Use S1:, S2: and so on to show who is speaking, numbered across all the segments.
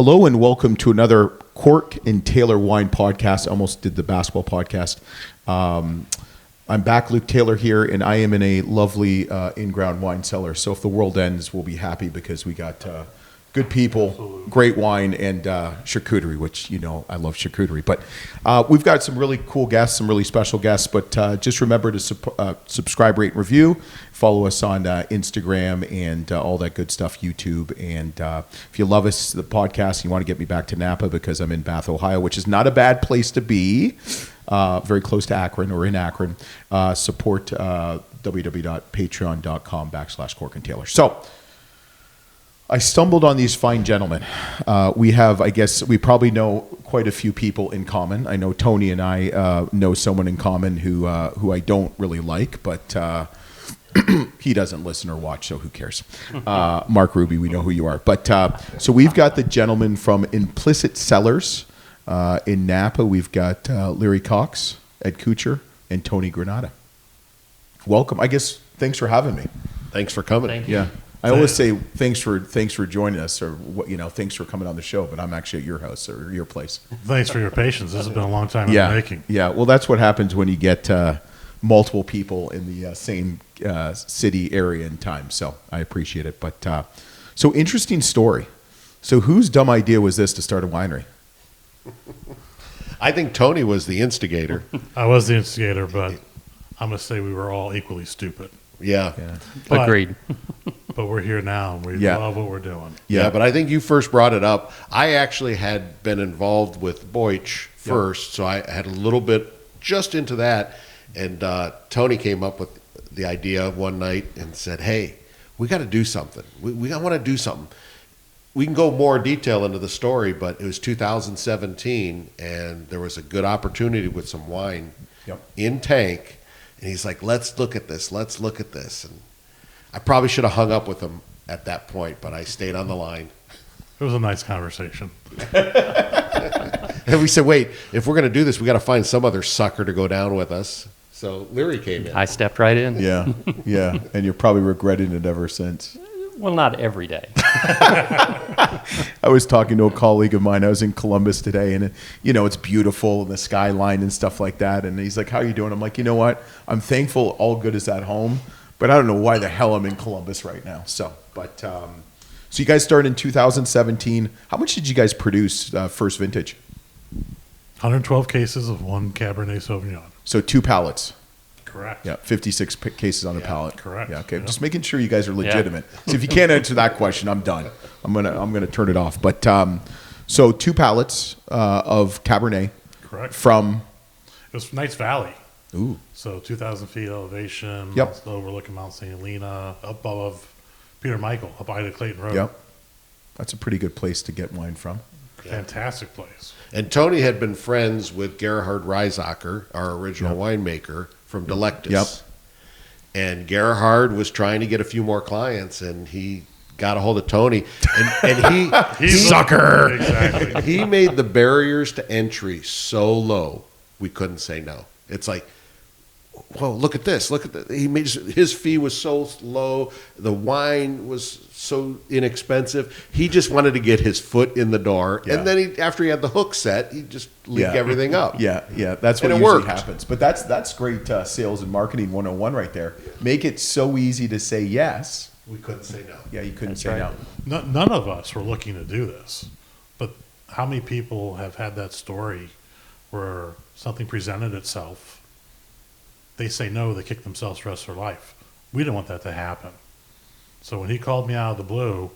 S1: Hello and welcome to another Cork and Taylor Wine Podcast. I almost did the basketball podcast. I'm back, Luke Taylor here, and I am in a lovely in-ground wine cellar. So if the world ends, we'll be happy because we got good people, absolutely, great wine, and charcuterie, which, you know, I love charcuterie. But we've got some really cool guests, some really special guests. But just remember to subscribe, rate, and review. Follow us on Instagram and all that good stuff, YouTube. And if you love us, the podcast, you want to get me back to Napa because I'm in Bath, Ohio, which is not a bad place to be. Very close to Akron or in Akron. Support www.patreon.com/Cork and Taylor. So I stumbled on these fine gentlemen. We have, I guess, we probably know quite a few people in common. I know Tony and I know someone in common who I don't really like, but he doesn't listen or watch, so who cares? Mark Ruby, we know who you are. But so we've got the gentleman from Implicit Cellars in Napa. We've got Larry Cox, Ed Kuchar, and Tony Granada. Welcome. I guess thanks for having me.
S2: Thanks for coming.
S3: Thank you.
S1: Yeah. I always say thanks for joining us, or thanks for coming on the show. But I'm actually at your house or your place.
S3: Thanks for your patience. This has been a long time in the making.
S1: Yeah, well, that's what happens when you get multiple people in the same city, area, and time. So I appreciate it. But so interesting story. So whose dumb idea was this to start a winery?
S2: I think Tony was the instigator.
S3: I was the instigator, but I'm going to say we were all equally stupid.
S2: Yeah.
S4: Agreed.
S3: But we're here now, and we love what we're doing.
S2: Yeah, but I think you first brought it up. I actually had been involved with Boych first, so I had a little bit just into that. And Tony came up with the idea one night and said, hey, we got to do something. We want to do something. We can go more detail into the story, but it was 2017, and there was a good opportunity with some wine in tank. And he's like, let's look at this. Let's look at this. And I probably should have hung up with him at that point, but I stayed on the line.
S3: It was a nice conversation.
S2: And we said, wait, if we're going to do this, we got to find some other sucker to go down with us. So Leary came in.
S4: I stepped right in.
S1: Yeah, yeah. And you're probably regretting it ever since.
S4: Well, not every day.
S1: I was talking to a colleague of mine. I was in Columbus today, and it's beautiful and the skyline and stuff like that. And he's like, "How are you doing?" I'm like, "You know what? I'm thankful all good is at home, but I don't know why the hell I'm in Columbus right now." So you guys started in 2017. How much did you guys produce first vintage?
S3: 112 cases of one Cabernet Sauvignon.
S1: So 2 pallets.
S3: Correct.
S1: Yeah, 56 cases on a pallet.
S3: Correct.
S1: Yeah, okay. Yeah. Just making sure you guys are legitimate. So if you can't answer that question, I'm done. I'm gonna turn it off. But so 2 pallets of Cabernet.
S3: Correct.
S1: From.
S3: It was from Knights Valley.
S1: Ooh.
S3: So 2,000 feet elevation.
S1: Yep.
S3: Overlooking Mount St. Helena, up above Peter Michael, up Ida Clayton Road.
S1: Yep. That's a pretty good place to get wine from.
S3: Fantastic place.
S2: And Tony had been friends with Gerhard Reisacher, our original winemaker from Delectus.
S1: Yep.
S2: And Gerhard was trying to get a few more clients, and he got a hold of Tony. And he
S3: sucker. Exactly.
S2: He made the barriers to entry so low, we couldn't say no. It's like, whoa, look at this. Look at that. He made his fee was so low. The wine was so inexpensive. He just wanted to get his foot in the door. Yeah. And then after he had the hook set, he just leaked everything up.
S1: Yeah. That's what usually happens. But that's great sales and marketing 101 right there. Make it so easy to say yes.
S2: We couldn't say no.
S1: Yeah, you couldn't say no.
S3: None of us were looking to do this. But how many people have had that story where something presented itself, they say no, they kick themselves for the rest of their life. We didn't want that to happen. So when he called me out of the blue,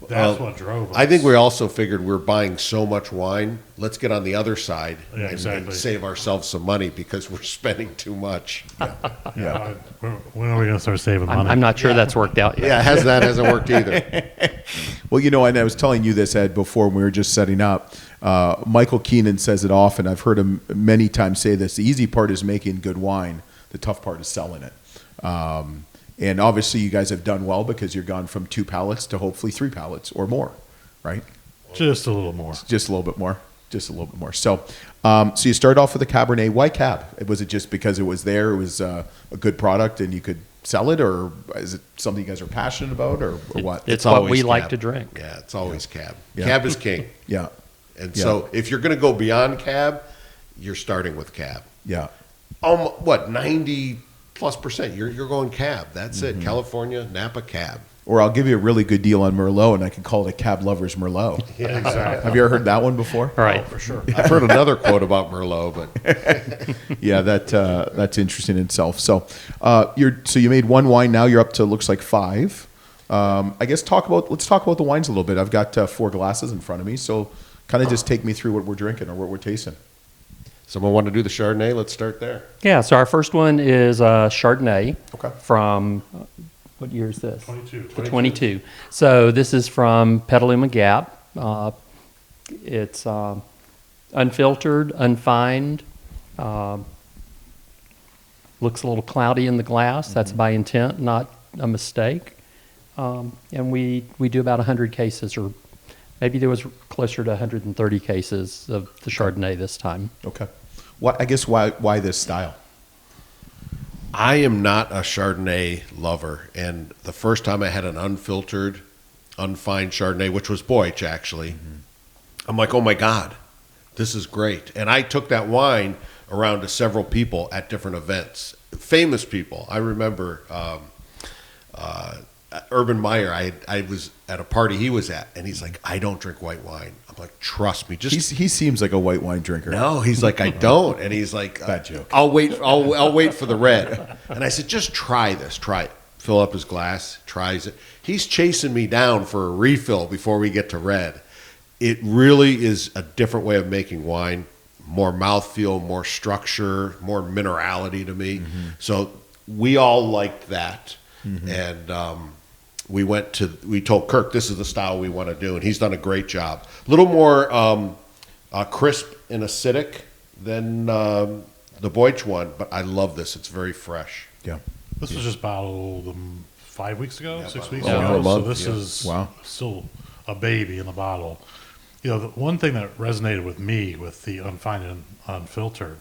S3: that's what drove us.
S2: I think we also figured we're buying so much wine, let's get on the other side and save ourselves some money because we're spending too much.
S3: Yeah. When are we going to start saving money?
S4: I'm not sure that's worked out yet.
S2: Yeah, that hasn't worked either.
S1: Well, and I was telling you this, Ed, before we were just setting up. Michael Keenan says it often. I've heard him many times say this. The easy part is making good wine. The tough part is selling it. And obviously you guys have done well because you're gone from 2 pallets to hopefully 3 pallets or more, right?
S3: Just a little more.
S1: Just a little bit more. So you started off with a Cabernet. Why Cab? Was it just because it was there? It was a good product and you could sell it, or is it something you guys are passionate about, or what?
S4: It's what
S2: always
S4: we like
S2: cab.
S4: to drink.
S2: Yeah, it's always cab.
S1: Yeah.
S2: Cab is king.
S1: Yeah.
S2: And
S1: Yeah.
S2: so if you're going to go beyond cab, you're starting with cab.
S1: Yeah.
S2: 90+%. You're going cab. That's
S1: Mm-hmm.
S2: it. California, Napa cab.
S1: Or I'll give you a really good deal on Merlot, and I can call it a Cab Lover's Merlot.
S3: Yeah, exactly.
S1: Have you ever heard that one before?
S4: All right.
S3: Oh, for sure.
S2: I've heard another quote about Merlot, but
S1: Yeah, that's interesting in itself. So, you made one wine. Now you're up to looks like 5. I guess let's talk about the wines a little bit. I've got 4 glasses in front of me, so kind of just take me through what we're drinking or what we're tasting.
S2: someone want to do the Chardonnay? Let's start there.
S4: Yeah, so our first one is Chardonnay
S1: Okay.
S4: from, what year is this?
S3: 22.
S4: 22. So this is from Petaluma Gap. It's unfiltered, unfined. Looks a little cloudy in the glass. That's by intent, not a mistake. And we do about 100 cases, or maybe there was closer to 130 cases of the Chardonnay this time.
S1: Okay. Why this style?
S2: I am not a Chardonnay lover, and the first time I had an unfiltered, unfined Chardonnay, which was Boich actually, I'm like, oh my God, this is great. And I took that wine around to several people at different events, famous people. I remember Urban Meyer. I was at a party he was at, and he's like, I don't drink white wine. I'm like, trust me, just
S1: He seems like a white wine drinker.
S2: no, he's like, I don't. And he's like,
S1: Bad joke.
S2: I'll wait for the red. And I said, just try this. Try it. Fill up his glass, tries it. He's chasing me down for a refill before we get to red. It really is a different way of making wine. More mouthfeel, more structure, more minerality to me. So we all liked that. And we told Kirk, this is the style we want to do. And he's done a great job. A little more crisp and acidic than the Boich one, but I love this. It's very fresh.
S1: Yeah.
S3: This was just bottled 5 weeks ago,
S2: Yeah,
S3: 6
S2: about
S3: weeks
S2: a
S3: ago.
S2: month,
S3: So this
S2: yeah.
S3: is
S1: Wow.
S3: still a baby in the bottle. You know, the one thing that resonated with me with the unfined and unfiltered,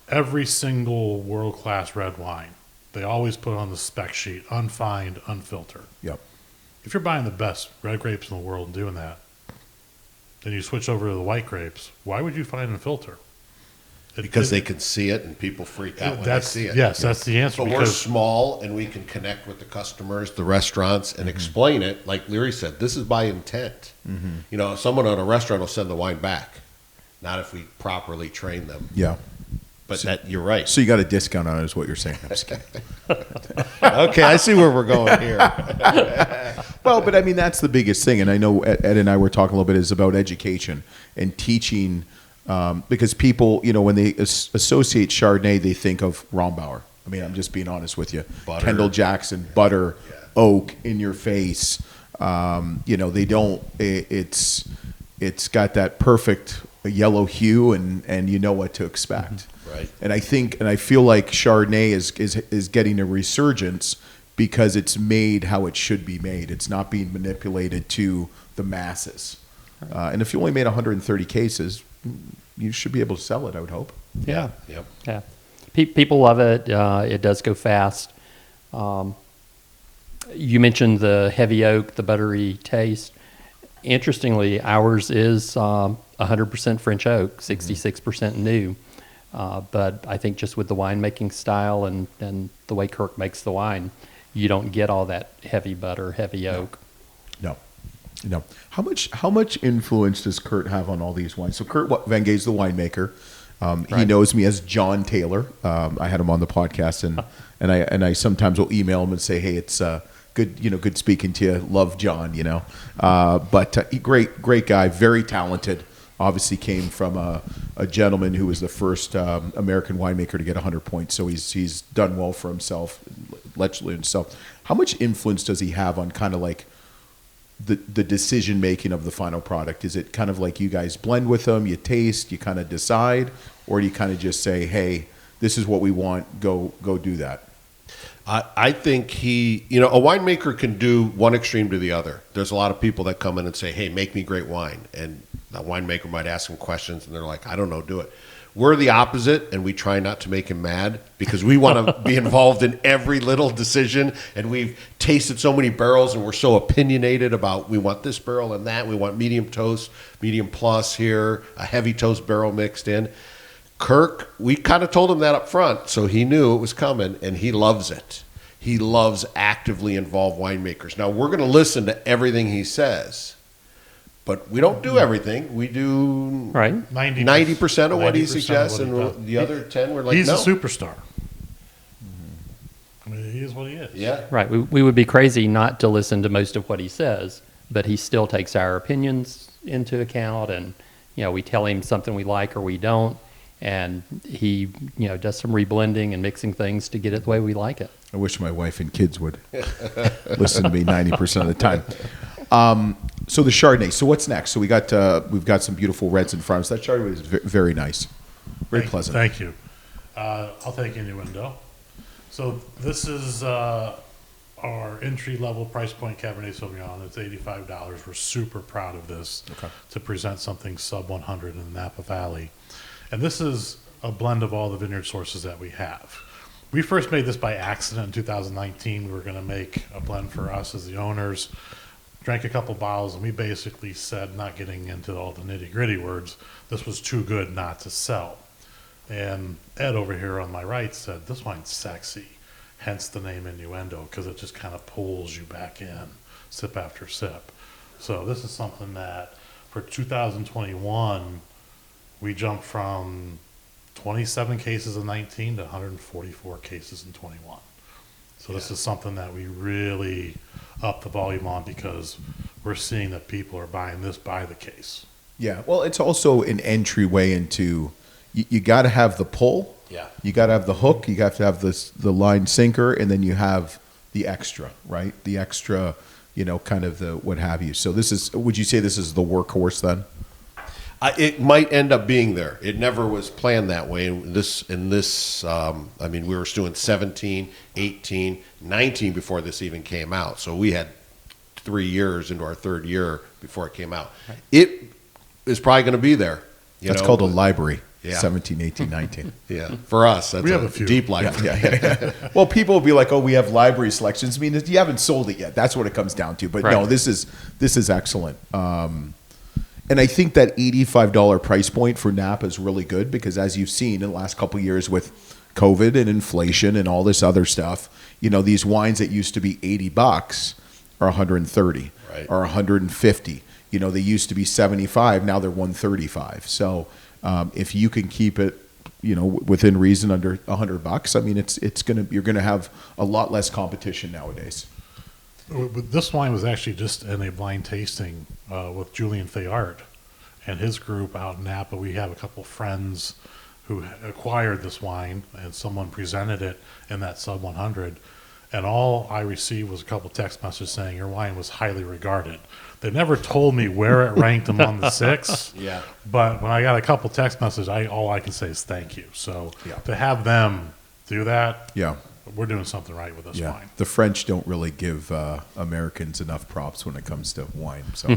S3: every single world-class red wine, they always put on the spec sheet, unfined, unfiltered.
S1: Yep.
S3: If you're buying the best red grapes in the world and doing that, then you switch over to the white grapes, why would you find and filter?
S2: Because they can see it and people freak out when they see it.
S3: Yes, that's the answer.
S2: But we're
S3: Because
S2: small and we can connect with the customers, the restaurants, and explain it. Like Leary said, this is by intent. You know, someone at a restaurant will send the wine back, not if we properly train them.
S1: Yeah.
S2: But that, you're right.
S1: So you got a discount on it, is what you're saying. I'm just kidding.
S2: Okay, I see where we're going here.
S1: Well, but I mean, that's the biggest thing. And I know Ed and I were talking a little bit is about education and teaching, because people, you know, when they associate Chardonnay, they think of Rombauer. I mean, I'm just being honest with you.
S2: Butter.
S1: Kendall Jackson, butter, oak, in your face. You know, they don't, it's got that perfect yellow hue and you know what to expect.
S2: Right.
S1: And I feel like Chardonnay is getting a resurgence because it's made how it should be made. It's not being manipulated to the masses. And if you only made 130 cases, you should be able to sell it, I would hope.
S4: Yeah.
S2: Yep.
S4: Yeah. People love it. It does go fast. You mentioned the heavy oak, the buttery taste. Interestingly, ours is 100% French oak, 66% new. But I think just with the winemaking style and the way Kirk makes the wine, you don't get all that heavy butter, heavy oak.
S1: No. How much influence does Kurt have on all these wines? So Kurt Venge is the winemaker. He knows me as John Taylor. I had him on the podcast, and I sometimes will email him and say, hey, it's good speaking to you. Love John, you know. But great guy, very talented. Obviously came from a gentleman who was the first American winemaker to get 100 points. So he's done well for himself, allegedly himself. How much influence does he have on kind of like the decision making of the final product? Is it kind of like you guys blend with them, you taste, you kind of decide, or do you kind of just say, hey, this is what we want, go do that?
S2: I think a winemaker can do one extreme to the other. There's a lot of people that come in and say, hey, make me great wine. And the winemaker might ask them questions and they're like, I don't know, do it. We're the opposite, and we try not to make him mad because we want to be involved in every little decision. And we've tasted so many barrels, and we're so opinionated about we want this barrel and that. We want medium toast, medium plus here, a heavy toast barrel mixed in. Kirk, we kind of told him that up front, so he knew it was coming, and he loves it. He loves actively involved winemakers. Now, we're going to listen to everything he says. But we don't do everything. We do 90% of what he suggests, and the other 10 we're like,
S3: he's
S2: no.
S3: a superstar. I mean, he is what he is.
S2: Yeah.
S4: Right. We would be crazy not to listen to most of what he says, but he still takes our opinions into account, and we tell him something we like or we don't, and he does some reblending and mixing things to get it the way we like it.
S1: I wish my wife and kids would listen to me 90% of the time. So the Chardonnay. So what's next? So we've got some beautiful reds in front of us. That Chardonnay is very nice, very pleasant.
S3: Thank you. I'll take Innuendo. So this is our entry-level price point Cabernet Sauvignon. It's $85. We're super proud of this to present something sub 100 in the Napa Valley. And this is a blend of all the vineyard sources that we have. We first made this by accident in 2019. We were going to make a blend for us as the owners. Drank a couple bottles, and we basically said, not getting into all the nitty-gritty words, this was too good not to sell. And Ed over here on my right said, this wine's sexy, hence the name Innuendo, because it just kind of pulls you back in, sip after sip. So this is something that for 2021, we jumped from 27 cases in 19 to 144 cases in 21. So this is something that we really up the volume on because we're seeing that people are buying this by the case.
S1: Yeah. Well, it's also an entryway into you got to have the pull.
S2: Yeah.
S1: You got to have the hook. You have to have the line sinker, and then you have the extra, right? The extra, kind of the what have you. So would you say this is the workhorse then?
S2: It might end up being there. It never was planned that way. We were doing 17, 18, 19 before this even came out. So we had 3 years into our third year before it came out. Right. It is probably going to be there.
S1: That's called a library.
S2: Yeah.
S1: 17, 18, 19.
S2: Yeah. For us, that's
S3: we have a few.
S2: Deep library.
S1: Yeah. Well, people will be like, oh, we have library selections. I mean, you haven't sold it yet. That's what it comes down to. But no, this is excellent. And I think that $85 price point for Napa is really good because, as you've seen in the last couple of years with COVID and inflation and all this other stuff, these wines that used to be $80 are $130 or $150. They used to be $75, now they're $135. So if you can keep it, within reason under $100, I mean, you're gonna have a lot less competition nowadays.
S3: This wine was actually just in a blind tasting with Julian Fayard and his group out in Napa. We have a couple friends who acquired this wine, and someone presented it in that sub 100. And all I received was a couple text messages saying your wine was highly regarded. They never told me where it ranked among the 6.
S2: Yeah.
S3: But when I got a couple text messages, all I can say is thank you. So to have them do that, we're doing something right with this wine.
S1: The French don't really give Americans enough props when it comes to wine. So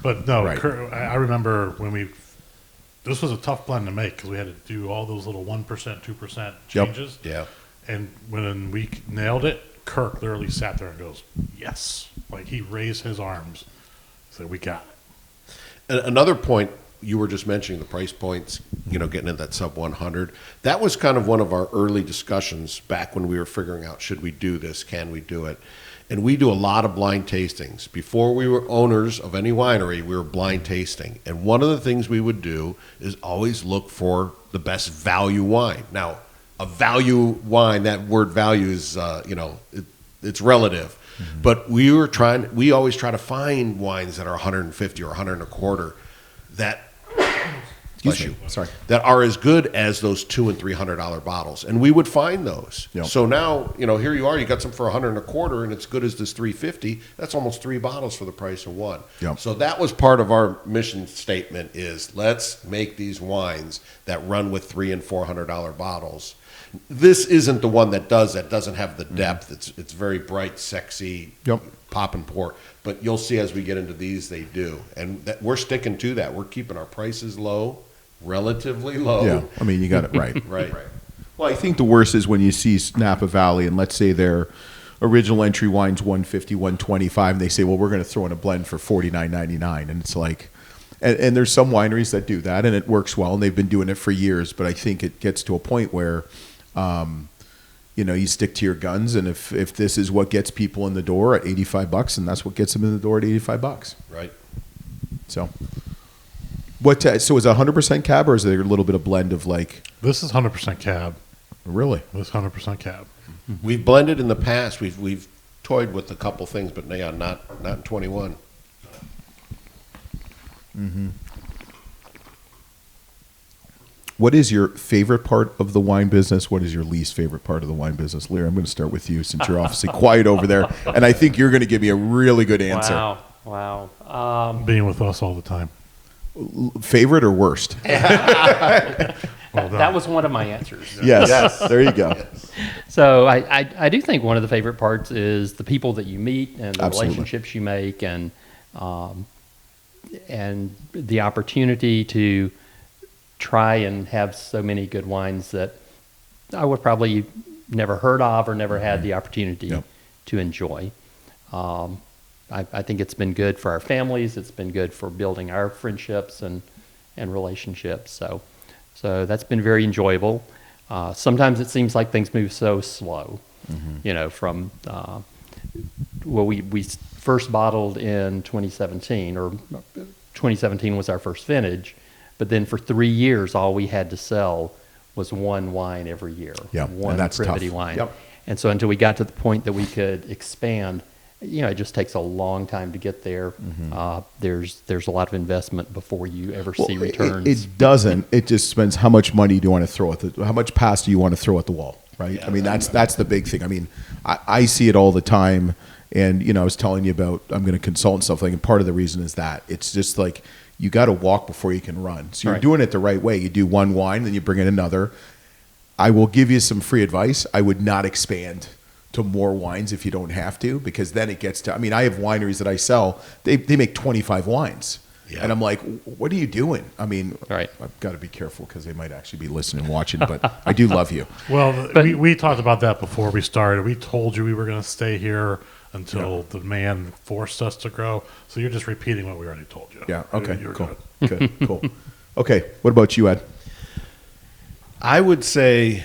S3: Right. I remember when this was a tough blend to make because we had to do all those little 1%, 2% changes.
S2: Yep. Yeah.
S3: And when we nailed it, Kirk literally sat there and goes, yes. Like he raised his arms. Said, we got it.
S2: Another point, you were just mentioning the price points, getting in that sub 100. That was kind of one of our early discussions back when we were figuring out, should we do this? Can we do it? And we do a lot of blind tastings. Before we were owners of any winery, we were blind tasting. And one of the things we would do is always look for the best value wine. Now, a value wine, that word value is, it's relative. Mm-hmm. But we always try to find wines that are 150 or 100 and a quarter that that are as good as those $200 and $300 bottles, and we would find those. Yep. So now, here you are. You got some for 100 and a quarter, and it's good as this 350. That's almost 3 bottles for the price of one.
S1: Yep.
S2: So that was part of our mission statement: is let's make these wines that run with $300 and $400 bottles. This isn't the one that does that. Doesn't have the depth. It's very bright, sexy, pop and pour. But you'll see as we get into these, they do, and we're sticking to that. We're keeping our prices low, relatively low.
S1: Yeah, I mean, you got it right.
S2: Right.
S1: Well, I think the worst is when you see Napa Valley, and let's say their original entry wine's 150, 125, and they say, well, we're going to throw in a blend for $49.99, and it's like, and there's some wineries that do that, and it works well, and they've been doing it for years. But I think it gets to a point where, you stick to your guns, and if this is what gets people in the door at $85, and that's what gets them in the door at $85.
S2: Right.
S1: So, so is it 100% cab, or is there a little bit of blend of like?
S3: This is 100% cab.
S1: Really?
S3: This is 100% cab.
S2: We've blended in the past. We've toyed with a couple things, but yeah, not in 21.
S1: Mm-hmm. What is your favorite part of the wine business? What is your least favorite part of the wine business? Lear, I'm going to start with you since you're obviously quiet over there, and I think you're going to give me a really good answer.
S4: Wow.
S3: Being with us all the time.
S1: Favorite or worst?
S3: Well done.
S4: That was one of my answers.
S1: Yes. There you go.
S4: So I do think one of the favorite parts is the people that you meet and the
S1: Absolutely.
S4: relationships you make, and the opportunity to try and have so many good wines that I would probably never heard of or never had the opportunity to enjoy. I think it's been good for our families. It's been good for building our friendships and relationships. So that's been very enjoyable. Sometimes it seems like things move so slow, from we first bottled in 2017, or 2017 was our first vintage, but then for 3 years, all we had to sell was one wine every year, one
S1: and that's
S4: Privity
S1: tough.
S4: wine.
S1: Yep.
S4: And so until we got to the point that we could expand, it just takes a long time to get there. There's a lot of investment before you ever see returns.
S1: It doesn't. It just depends how much money do you want to throw how much pass do you want to throw at the wall, right?
S2: Yeah,
S1: I mean, that's the big thing. I mean, I see it all the time, and I was telling you about I'm going to consult and stuff like, and part of the reason is that it's just like you got to walk before you can run. So you're doing it the right way. You do one wine, then you bring in another. I will give you some free advice. I would not expand to more wines if you don't have to, because then it gets to, I mean, I have wineries that I sell, they make 25 wines. Yeah. And I'm like, what are you doing? I mean, I've got to be careful because they might actually be listening and watching, but I do love you.
S3: Well, we talked about that before we started. We told you we were going to stay here until the man forced us to grow. So you're just repeating what we already told you.
S1: Yeah. Okay.
S3: You're
S1: cool.
S3: Good.
S1: Good. Cool. Okay. What about you, Ed?
S2: I would say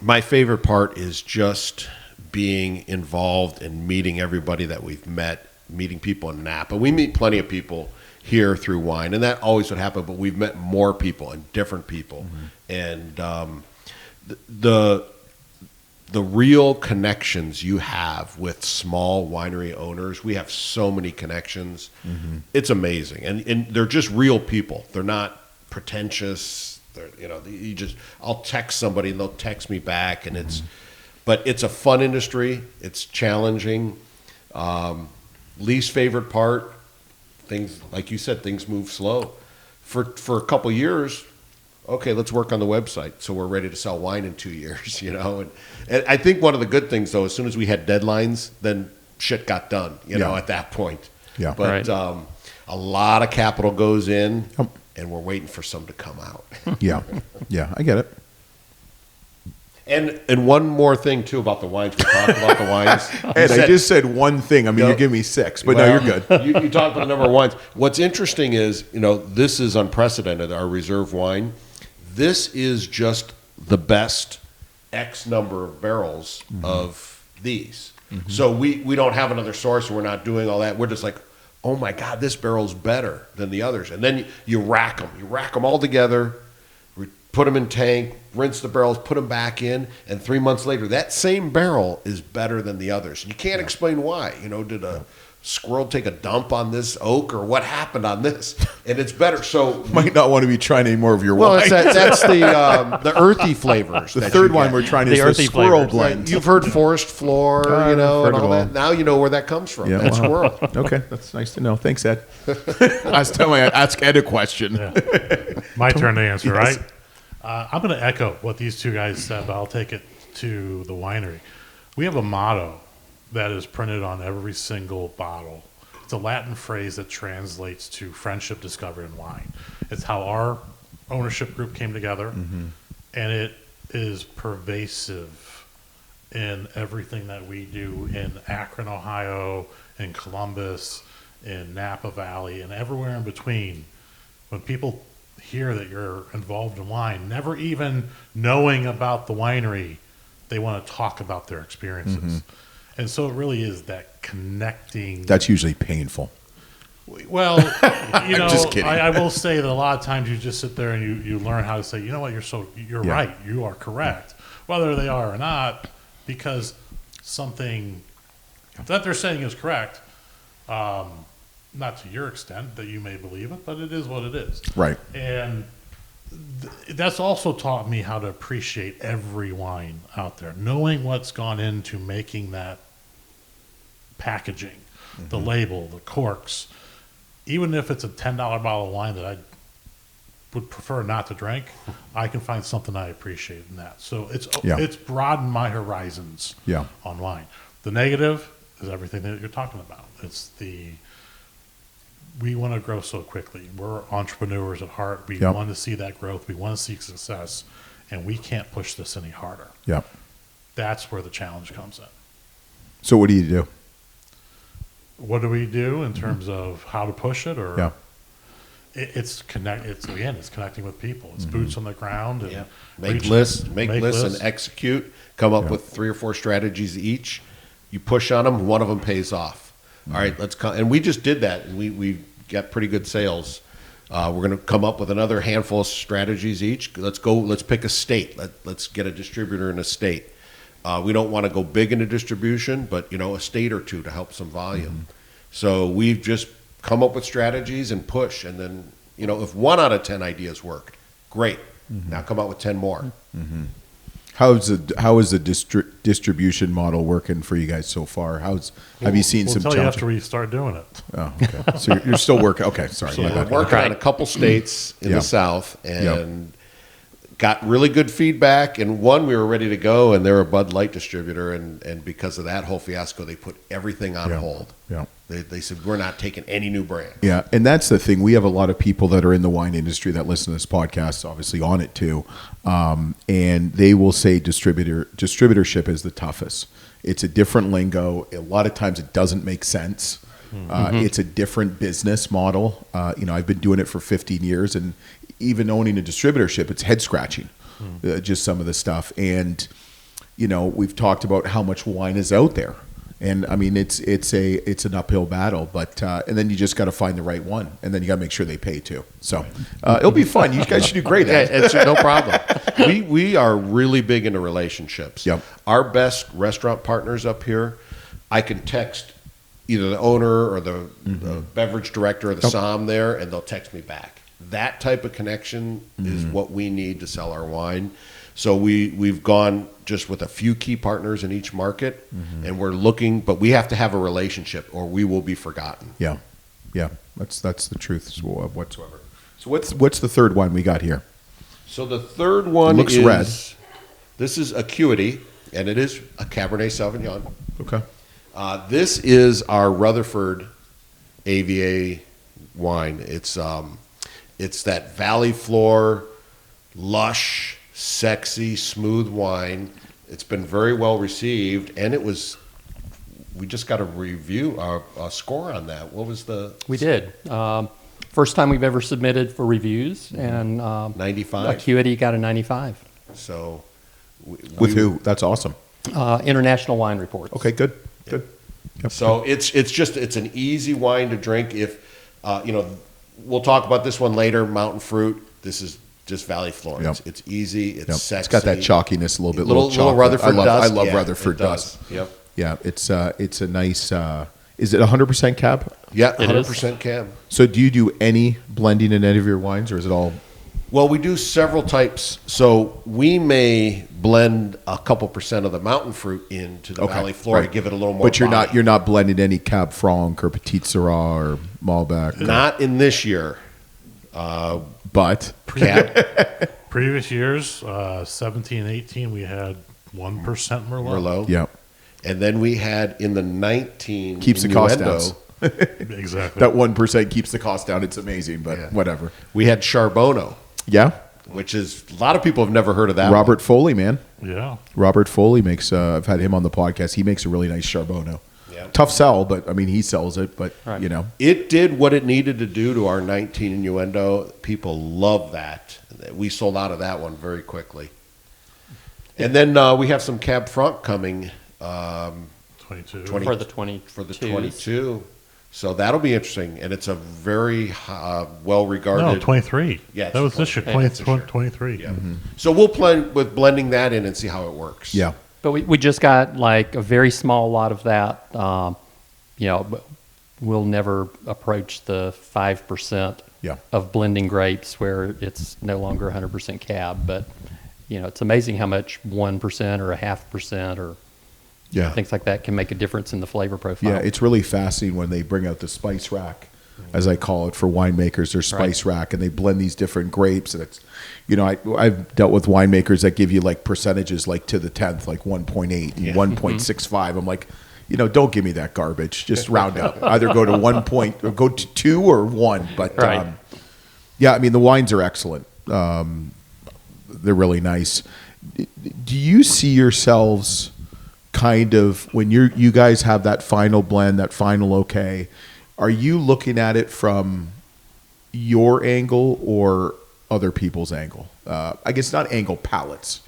S2: my favorite part is just being involved and meeting everybody that we've met, meeting people in Napa. We meet plenty of people here through wine, and that always would happen, but we've met more people and different people. And the real connections you have with small winery owners, we have so many connections. It's amazing. And they're just real people. They're not pretentious. I'll text somebody and they'll text me back, and but it's a fun industry. It's challenging. Least favorite part, things, like you said, things move slow. For a couple years, okay, let's work on the website so we're ready to sell wine in 2 years, And I think one of the good things, though, as soon as we had deadlines, then shit got done, at that point.
S1: Yeah.
S2: But a lot of capital goes in, and we're waiting for some to come out.
S1: Yeah, I get it.
S2: And one more thing, too, about the wines. We talked about the wines.
S1: Ed, I just said one thing. I mean, you're giving me six, but no, you're good.
S2: You talked about the number of wines. What's interesting is, this is unprecedented, our reserve wine. This is just the best X number of barrels of these. So we don't have another source, and we're not doing all that. We're just like, oh, my God, this barrel's better than the others. And then you rack them. You rack them all together, put them in tank, rinse the barrels, put them back in, and 3 months later, that same barrel is better than the others. And you can't explain why. Did a squirrel take a dump on this oak, or what happened on this? And it's better. So
S1: might not want to be trying any more of your wine.
S2: That's the earthy flavors.
S1: The third wine we're trying is the squirrel blend.
S2: You've heard forest floor, and all that. Now you know where that comes from.
S1: Yeah,
S2: that's squirrel.
S1: Okay, that's nice to know. Thanks, Ed. Last time I asked Ed a question.
S3: Yeah. My turn to answer, right? I'm going to echo what these two guys said, but I'll take it to the winery. We have a motto that is printed on every single bottle. It's a Latin phrase that translates to friendship, discovery, and wine. It's how our ownership group came together, and it is pervasive in everything that we do in Akron, Ohio, in Columbus, in Napa Valley, and everywhere in between. When people hear that you're involved in wine, never even knowing about the winery, they want to talk about their experiences. And so it really is that connecting.
S1: That's usually painful.
S3: Well, you know,
S1: Just kidding.
S3: I will say that a lot of times you just sit there and you learn how to say, you know what, you're right, you are correct, whether they are or not, because something that they're saying is correct, not to your extent that you may believe it, but it is what it is.
S1: Right.
S3: And that's also taught me how to appreciate every wine out there, knowing what's gone into making that packaging, the label, the corks. Even if it's a $10 bottle of wine that I would prefer not to drink, I can find something I appreciate in that. So it's broadened my horizons on wine. The negative is everything that you're talking about. It's we want to grow so quickly. We're entrepreneurs at heart. We want to see that growth. We want to see success, and we can't push this any harder.
S1: Yeah.
S3: That's where the challenge comes in.
S1: So what do you do?
S3: What do we do in terms of how to push it? Or it's connecting with people. It's boots on the ground. And
S2: Make lists and execute. Come up with 3 or 4 strategies each. You push on them. One of them pays off. All right, let's come. And we just did that. And we got pretty good sales. We're going to come up with another handful of strategies each. Let's go. Let's pick a state. Let's get a distributor in a state. We don't want to go big into distribution, but a state or two to help some volume. So we've just come up with strategies and push. And then, if 1 out of 10 ideas worked, great. Now come up with 10 more.
S1: How is the distribution model working for you guys so far? Have you seen some?
S3: We'll tell you after we start doing it.
S1: Oh, okay. So you're still working. Okay, sorry.
S2: So we're working on a couple states in the South, and got really good feedback. And one, we were ready to go, and they're a Bud Light distributor, and because of that whole fiasco, they put everything on hold.
S1: Yeah.
S2: They said, we're not taking any new brand.
S1: Yeah, and that's the thing. We have a lot of people that are in the wine industry that listen to this podcast, obviously on it too, and they will say distributorship is the toughest. It's a different lingo. A lot of times it doesn't make sense. It's a different business model. I've been doing it for 15 years, and even owning a distributorship, it's head scratching, just some of the stuff. And we've talked about how much wine is out there. And I mean, it's an uphill battle, but and then you just got to find the right one, and then you got to make sure they pay too. So it'll be fun. You guys should do great.
S2: It's no problem. We are really big into relationships.
S1: Yep.
S2: Our best restaurant partners up here, I can text either the owner or the beverage director or the SOM there, and they'll text me back. That type of connection is what we need to sell our wine. So we've gone just with a few key partners in each market, and we're looking, but we have to have a relationship or we will be forgotten.
S1: Yeah. That's the truth whatsoever. So what's the third wine we got here?
S2: So the third one
S1: looks
S2: is
S1: red.
S2: This is Acuity, and it is a Cabernet Sauvignon.
S1: Okay.
S2: This is our Rutherford AVA wine. It's that valley floor, lush, sexy, smooth wine. It's been very well received, and we just got a review, a score on that. What was
S4: We did. First time we've ever submitted for reviews, and
S2: 95.
S4: Acuity got a 95.
S2: So
S1: With who? That's awesome.
S4: International Wine Reports.
S1: Okay, good. Yep.
S2: So it's an easy wine to drink. If we'll talk about this one later. Mountain fruit. This is just valley floor.
S1: Yep.
S2: It's easy. It's sexy.
S1: It's got that chalkiness a little bit.
S2: Little Rutherford
S1: I
S2: dust.
S1: love Rutherford dust.
S2: Yep.
S1: Yeah, it's a nice. Is it 100% cab?
S2: Yeah, 100% cab.
S1: So do you do any blending in any of your wines, or is it all?
S2: Well, we do several types. So we may blend a couple % of the mountain fruit into the valley floor to give it a little more.
S1: But you're
S2: body.
S1: not blending any Cab Franc or Petit Syrah or Malbec.
S2: Not in this year.
S1: But
S3: Previous years, 17, 18, we had 1% Merlot.
S2: Merlot.
S1: yeah,
S2: And then we had in the 19
S1: keeps the cost down.
S3: Exactly.
S1: That 1% keeps the cost down. It's amazing, but whatever.
S2: We had Charbonneau.
S1: Yeah.
S2: which is a lot of people have never heard of that.
S1: Robert Foley, man.
S3: Yeah.
S1: Robert Foley makes, I've had him on the podcast. He makes a really nice Charbonneau.
S2: Yeah.
S1: Tough sell, but I mean, he sells it, but
S4: Right.
S1: you know.
S2: It did what it needed to do to our 19 Innuendo. People love that. We sold out of that one very quickly. And then we have some Cab Franc coming
S3: 22.
S4: For the 20
S2: for the 22. So that'll be interesting. And it's a very well-regarded.
S3: No, 23.
S2: Yeah,
S3: that was this year. 23.
S2: Yeah. So we'll play with blending that in and see how it works.
S1: Yeah.
S4: But we just got like a very small lot of that. You know, we'll never approach the 5%
S1: Yeah.
S4: of blending grapes where it's no longer 100% cab. But, you know, it's amazing how much 1% or a 0.5% or
S1: Yeah.
S4: things like that can make a difference in the flavor profile.
S1: Yeah, it's really fascinating when they bring out the spice rack, as I call it for winemakers. Their spice rack, and they blend these different grapes, and it's, you know, I've dealt with winemakers that give you like percentages like to the 10th, like 1.8 and 1.65. I'm like, you know, don't give me that garbage. Just round up. Either go to 1 point, or go to 2 or 1. But
S4: Right.
S1: yeah, I mean the wines are excellent. They're really nice. Do you see yourselves kind of when you guys have that final blend, that final okay? Are you looking at it from your angle or other people's angle? I guess not angle, palettes.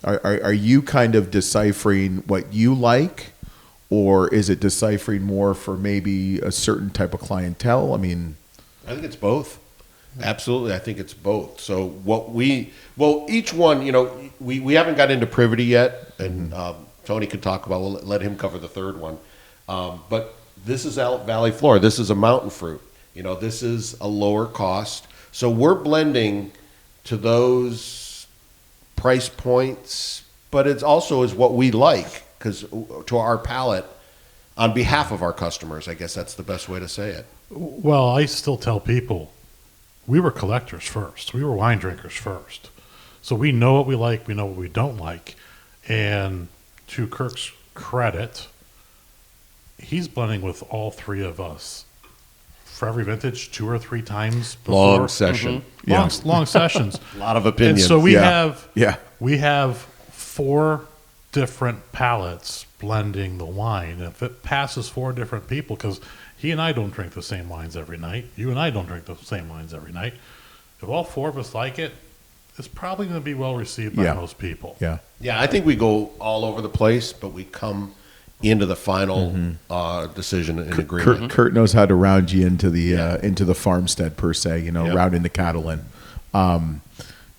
S1: Are you kind of deciphering what you like, or is it deciphering more for maybe a certain type of clientele? I mean,
S2: I think it's both. Absolutely, I think it's both. So each one, you know, we haven't got into Privity yet, and Tony could talk about. We'll let him cover the third one. But this is out Valley Floor. This is a mountain fruit. You know, this is a lower cost. So we're blending to those price points, but it's also is what we like, because to our palate, on behalf of our customers, I guess that's the best way to say it.
S3: Well, I still tell people we were collectors first. We were wine drinkers first. So we know what we like. We know what we don't like. And to Kirk's credit, he's blending with all three of us for every vintage 2 or 3 times before.
S2: Long session.
S3: Long sessions.
S2: A lot of opinions.
S3: And so we
S1: Yeah.
S3: have 4 different palates blending the wine. If it passes 4 different people, because he and I don't drink the same wines every night. You and I don't drink the same wines every night. If all 4 of us like it, it's probably going to be well received by most people.
S1: Yeah.
S2: Yeah, I think we go all over the place, but we come into the final decision and agreement.
S1: Kurt knows how to round you into the farmstead per se, you know,
S2: Yep.
S1: rounding the cattle in.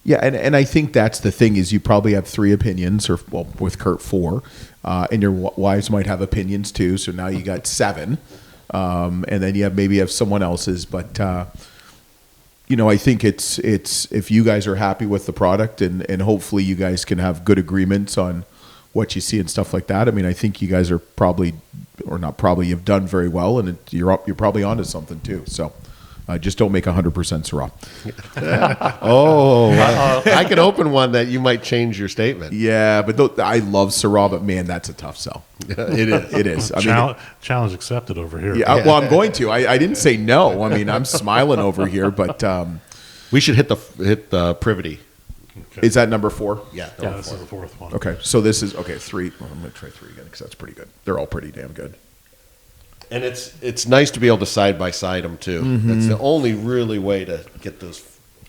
S1: Yeah, and I think that's the thing is you probably have 3 opinions, or well, with Kurt 4, and your wives might have opinions too. So now you got 7, and then you have someone else's. But you know, I think it's if you guys are happy with the product, and hopefully you guys can have good agreements on what you see and stuff like that. I mean, I think you guys are probably, or not probably, you've done very well, and you're probably onto something too. So just don't make 100% Syrah.
S2: I could open one that you might change your statement.
S1: Yeah, but I love Syrah, but man, that's a tough sell.
S2: It is.
S1: It is. I mean,
S3: Challenge accepted over here.
S1: yeah, well, I'm going to. I didn't say no. I mean, I'm smiling over here, but
S2: We should hit the Privity.
S3: Okay.
S1: is that number 4?
S2: Yeah.
S3: Yeah, this is the 4th one.
S1: Okay, so this is 3. Well, I'm going to try 3 again because that's pretty good. They're all pretty damn good.
S2: And it's nice to be able to side by side them too. That's the only really way to get those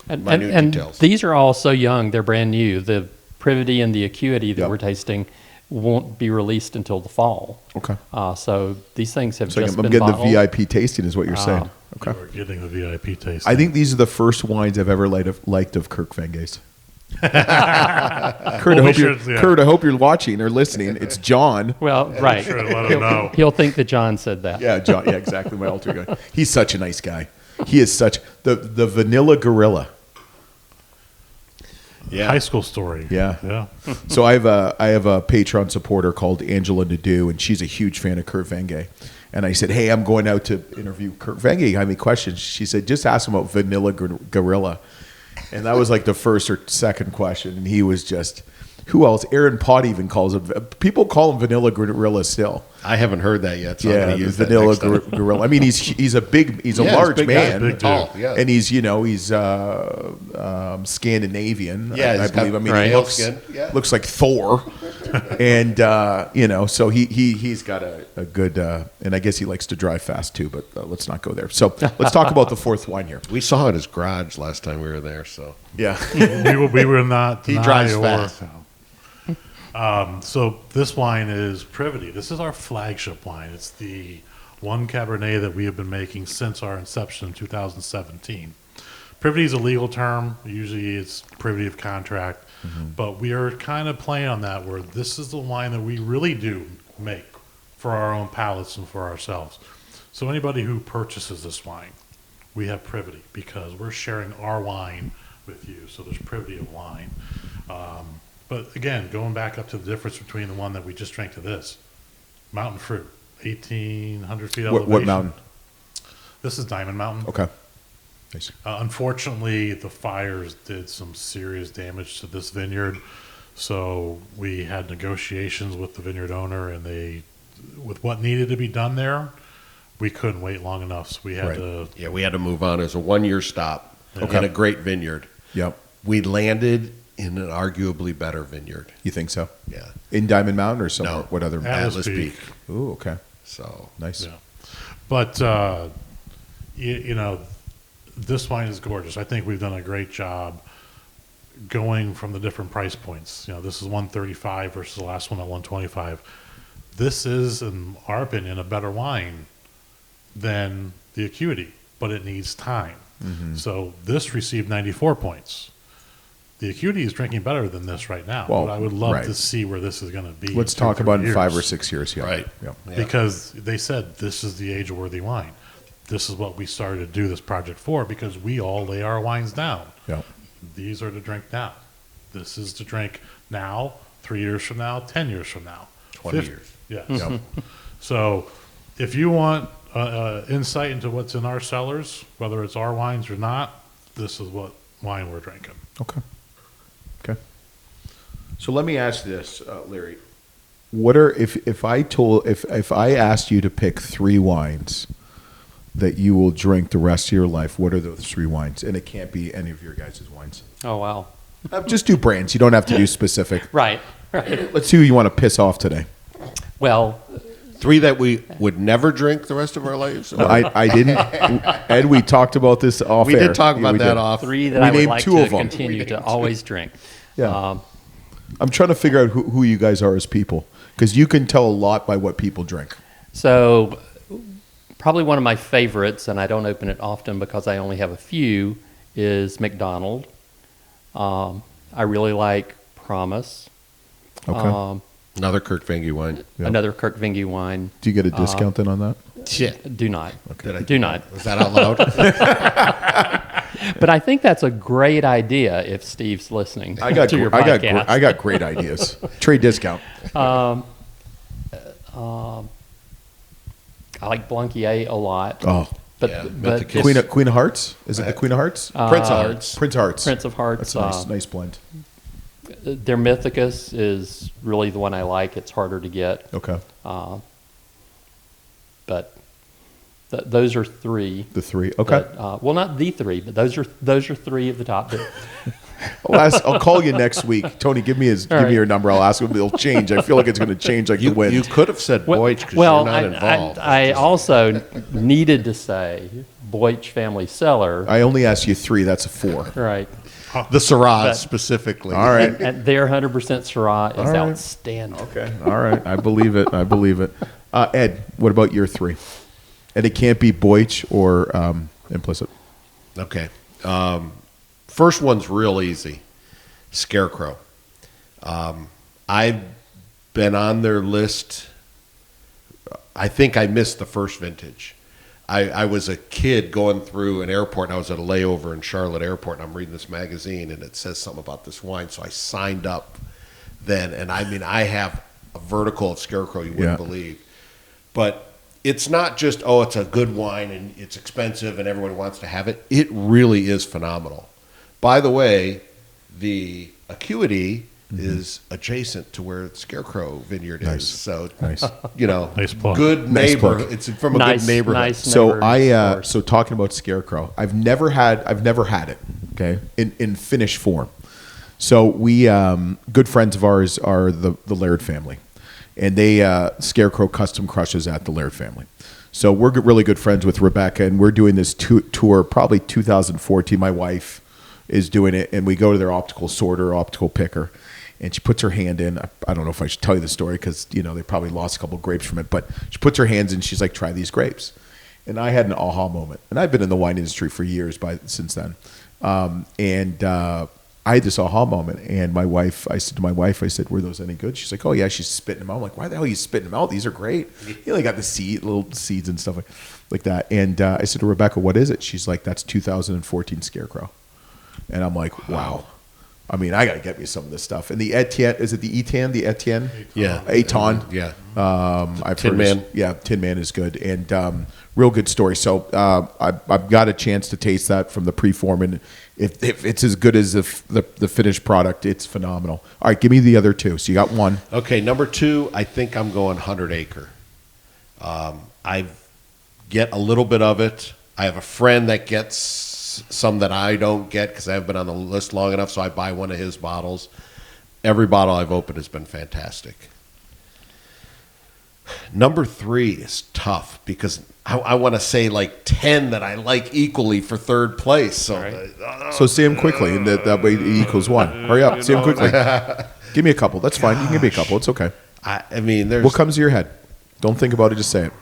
S2: minute
S4: And
S2: details.
S4: these are all so young; they're brand new. The Privity and the Acuity that
S1: Yep.
S4: we're tasting won't be released until the fall.
S1: Okay.
S4: So these things have
S1: So
S4: just
S1: I'm
S4: been
S1: getting
S4: bottled.
S1: the VIP tasting is what you're saying. Okay.
S3: We're getting the VIP taste.
S1: I think these are the first wines I've ever liked of Kirk Venge's. Kurt, Kurt, I hope you're watching or listening. It's John.
S4: Well, right.
S3: Sure, let him know.
S4: He'll think that John said that.
S1: Yeah, John. Yeah, exactly. My alter ego. He's such a nice guy. He is such the vanilla gorilla.
S2: Yeah.
S3: High school story.
S1: Yeah.
S3: Yeah.
S1: So I have a Patreon supporter called Angela Nadeau, and she's a huge fan of Kirk Venge. And I said, hey, I'm going out to interview Kirk Venge. You have any questions? She said, just ask him about vanilla gorilla. And that was like the first or second question, and he was just Who else? Aaron Pott even calls it. People call him Vanilla Gorilla still.
S2: I haven't heard that yet, so I'm
S1: Yeah,
S2: going to use that
S1: Vanilla
S2: next time.
S1: Gorilla. I mean, he's a large
S2: big guy,
S1: man,
S2: big tall, yeah.
S1: and he's Scandinavian.
S2: Yeah,
S1: I
S2: he's
S1: believe.
S2: got
S1: I mean,
S2: pale
S1: he looks
S2: skin, yeah.
S1: looks like Thor, and so he's got a good. And I guess he likes to drive fast too. But let's not go there. So let's talk about the fourth wine here.
S2: We saw it in his garage last time we were there, so.
S1: Yeah,
S3: we were not.
S2: He drives fast.
S3: So this wine is Privity. This is our flagship wine. It's the one Cabernet that we have been making since our inception in 2017. Privity is a legal term. Usually it's privity of contract. But we are kind of playing on that where this is the wine that we really do make for our own palates and for ourselves. So anybody who purchases this wine, we have Privity because we're sharing our wine with you. So there's Privity of wine. But again, going back up to the difference between the one that we just drank to this, mountain fruit, 1,800 feet elevation.
S1: what mountain?
S3: This is Diamond Mountain.
S1: Okay. Nice.
S3: Unfortunately, the fires did some serious damage to this vineyard, so we had negotiations with the vineyard owner, and with what needed to be done there, we couldn't wait long enough, so we had to.
S2: Yeah, we had to move on. It was a 1-year stop in a great vineyard.
S1: Yep.
S2: We landed in an arguably better vineyard.
S1: You think so?
S2: Yeah.
S1: In Diamond Mountain or somewhere?
S2: No.
S1: What other?
S3: Atlas Peak.
S1: Ooh, okay.
S2: So
S1: Nice.
S3: Yeah. But, this wine is gorgeous. I think we've done a great job going from the different price points. This is $135 versus the last one at $125. This is, in our opinion, a better wine than the Acuity, but it needs time. So this received 94 points. The Acuity is drinking better than this right now,
S1: Well,
S3: but I would love
S1: right.
S3: to see where this is going to be.
S1: Let's
S3: in
S1: talk
S3: 2-3
S1: about in
S3: years.
S1: 5 or 6 years. Yeah.
S2: Right.
S1: Yeah.
S2: Yeah.
S3: Because they said this is the age-worthy wine. This is what we started to do this project for because we all lay our wines down.
S1: Yeah.
S3: These are to drink now. This is to drink now, 3 years from now, 10 years from now.
S2: 20 years.
S3: Yes.
S1: Yep.
S3: So if you want insight into what's in our cellars, whether it's our wines or not, this is what wine we're drinking.
S1: Okay. Okay. So let me ask this, Larry. What are if I asked you to pick 3 wines that you will drink the rest of your life, what are those 3 wines? And it can't be any of your guys' wines.
S4: Oh, wow.
S1: Just do brands. You don't have to do specific.
S4: Right.
S1: Let's see who you want to piss off today.
S4: Well,
S2: 3 that we would never drink the rest of our lives.
S1: I didn't. Ed, we talked about this off
S2: We
S1: air.
S2: did talk
S1: Yeah,
S2: about
S1: we
S2: that
S1: did.
S2: off.
S4: 3 that
S1: We
S4: I would
S1: named
S4: like
S1: 2
S4: to
S1: of them.
S4: continue to always drink.
S1: Yeah. I'm trying to figure out who you guys are as people because you can tell a lot by what people drink.
S4: So probably one of my favorites, and I don't open it often because I only have a few, is McDonald. I really like Promise.
S1: Okay.
S2: Another Kirk Venge wine.
S1: Yep.
S4: Another Kirk Venge wine.
S1: Do you get a discount then on that?
S2: Shit.
S4: Do not.
S2: Did I
S4: Do not.
S2: Was that out loud?
S4: But I think that's a great idea if Steve's listening
S1: I got
S4: to your
S1: I
S4: podcast.
S1: got great ideas. Trade discount.
S4: I like Blanquier a lot.
S1: Oh,
S4: But,
S2: Yeah,
S4: but
S2: Mythicus.
S4: it's,
S1: Queen of Hearts. Is it the Queen of Hearts?
S2: Prince of Hearts.
S1: Prince Hearts.
S4: Prince of Hearts.
S1: That's a nice blend.
S4: Their Mythicus is really the one I like. It's harder to get.
S1: Okay.
S4: But those are 3.
S1: The 3. Okay.
S4: But, well, not the 3, but those are 3 of the top.
S1: I'll call you next week. Tony, give me
S4: right.
S1: your number. I'll ask him. It'll change. I feel like it's going to change like the wind.
S2: You could have said Boych because
S4: well,
S2: you're not involved.
S4: I also needed to say Boych Family Cellar.
S1: I only asked you 3. That's a 4.
S4: Right.
S2: The Syrah
S4: But-
S2: specifically.
S1: All right.
S4: And their 100% Syrah is
S1: All right.
S4: outstanding.
S1: Okay. All right. I believe it. Ed, what about your 3? And it can't be Boych or Implicit.
S2: Okay. First one's real easy. Scarecrow. I've been on their list. I think I missed the first vintage. I was a kid going through an airport, and I was at a layover in Charlotte Airport, and I'm reading this magazine, and it says something about this wine, so I signed up then. And I mean, I have a vertical of Scarecrow you wouldn't believe. But it's not just, it's a good wine, and it's expensive, and everyone wants to have it. It really is phenomenal. By the way, the Acuity is adjacent to where Scarecrow Vineyard
S1: Nice.
S2: is. So,
S1: Nice.
S3: Nice plug.
S2: good
S1: Nice
S2: neighbor.
S1: plug.
S2: It's from a
S4: Nice,
S2: good neighborhood.
S4: nice.
S1: So
S4: Neighbors.
S1: so talking about Scarecrow, I've never had it. Okay, in finished form. So we good friends of ours are the Laird family, and they Scarecrow custom crushes at the Laird family. So we're really good friends with Rebecca, and we're doing this tour probably 2014. My wife is doing it, and we go to their optical sorter, optical picker, and she puts her hand in. I don't know if I should tell you the story because they probably lost a couple of grapes from it, but she puts her hands in. She's like, "Try these grapes," and I had an aha moment. And I've been in the wine industry for years since then, I had this aha moment, and I said to my wife, "Were those any good?" She's like, "Oh yeah." She's spitting them out. I'm like, "Why the hell are you spitting them out? These are great." You only got the little seeds and stuff like that. And I said to Rebecca, "What is it?" She's like, "That's 2014 Scarecrow." And I'm like, "Wow." I mean, I got to get me some of this stuff. And the Etienne, is it the Etienne? The Etienne?
S2: Yeah.
S1: Eton.
S2: Yeah.
S1: I've
S2: Tin
S1: heard
S2: Man.
S1: Tin Man is good, and real good story. So I've got a chance to taste that from the preform, and if it's as good as the finished product, it's phenomenal. All right, give me the other two. So you got one.
S2: Okay, number 2, I think I'm going 100 Acre. I get a little bit of it. I have a friend that gets some that I don't get because I haven't been on the list long enough, so I buy one of his bottles. Every bottle I've opened has been fantastic. Number 3 is tough because I want to say like 10 that I like equally for third place. So,
S1: So say them quickly, and that way it equals one. Hurry up, say them quickly. Give me a couple. That's fine. You can give me a couple. It's okay.
S2: I mean, there's.
S1: What comes to your head? Don't think about it. Just say it.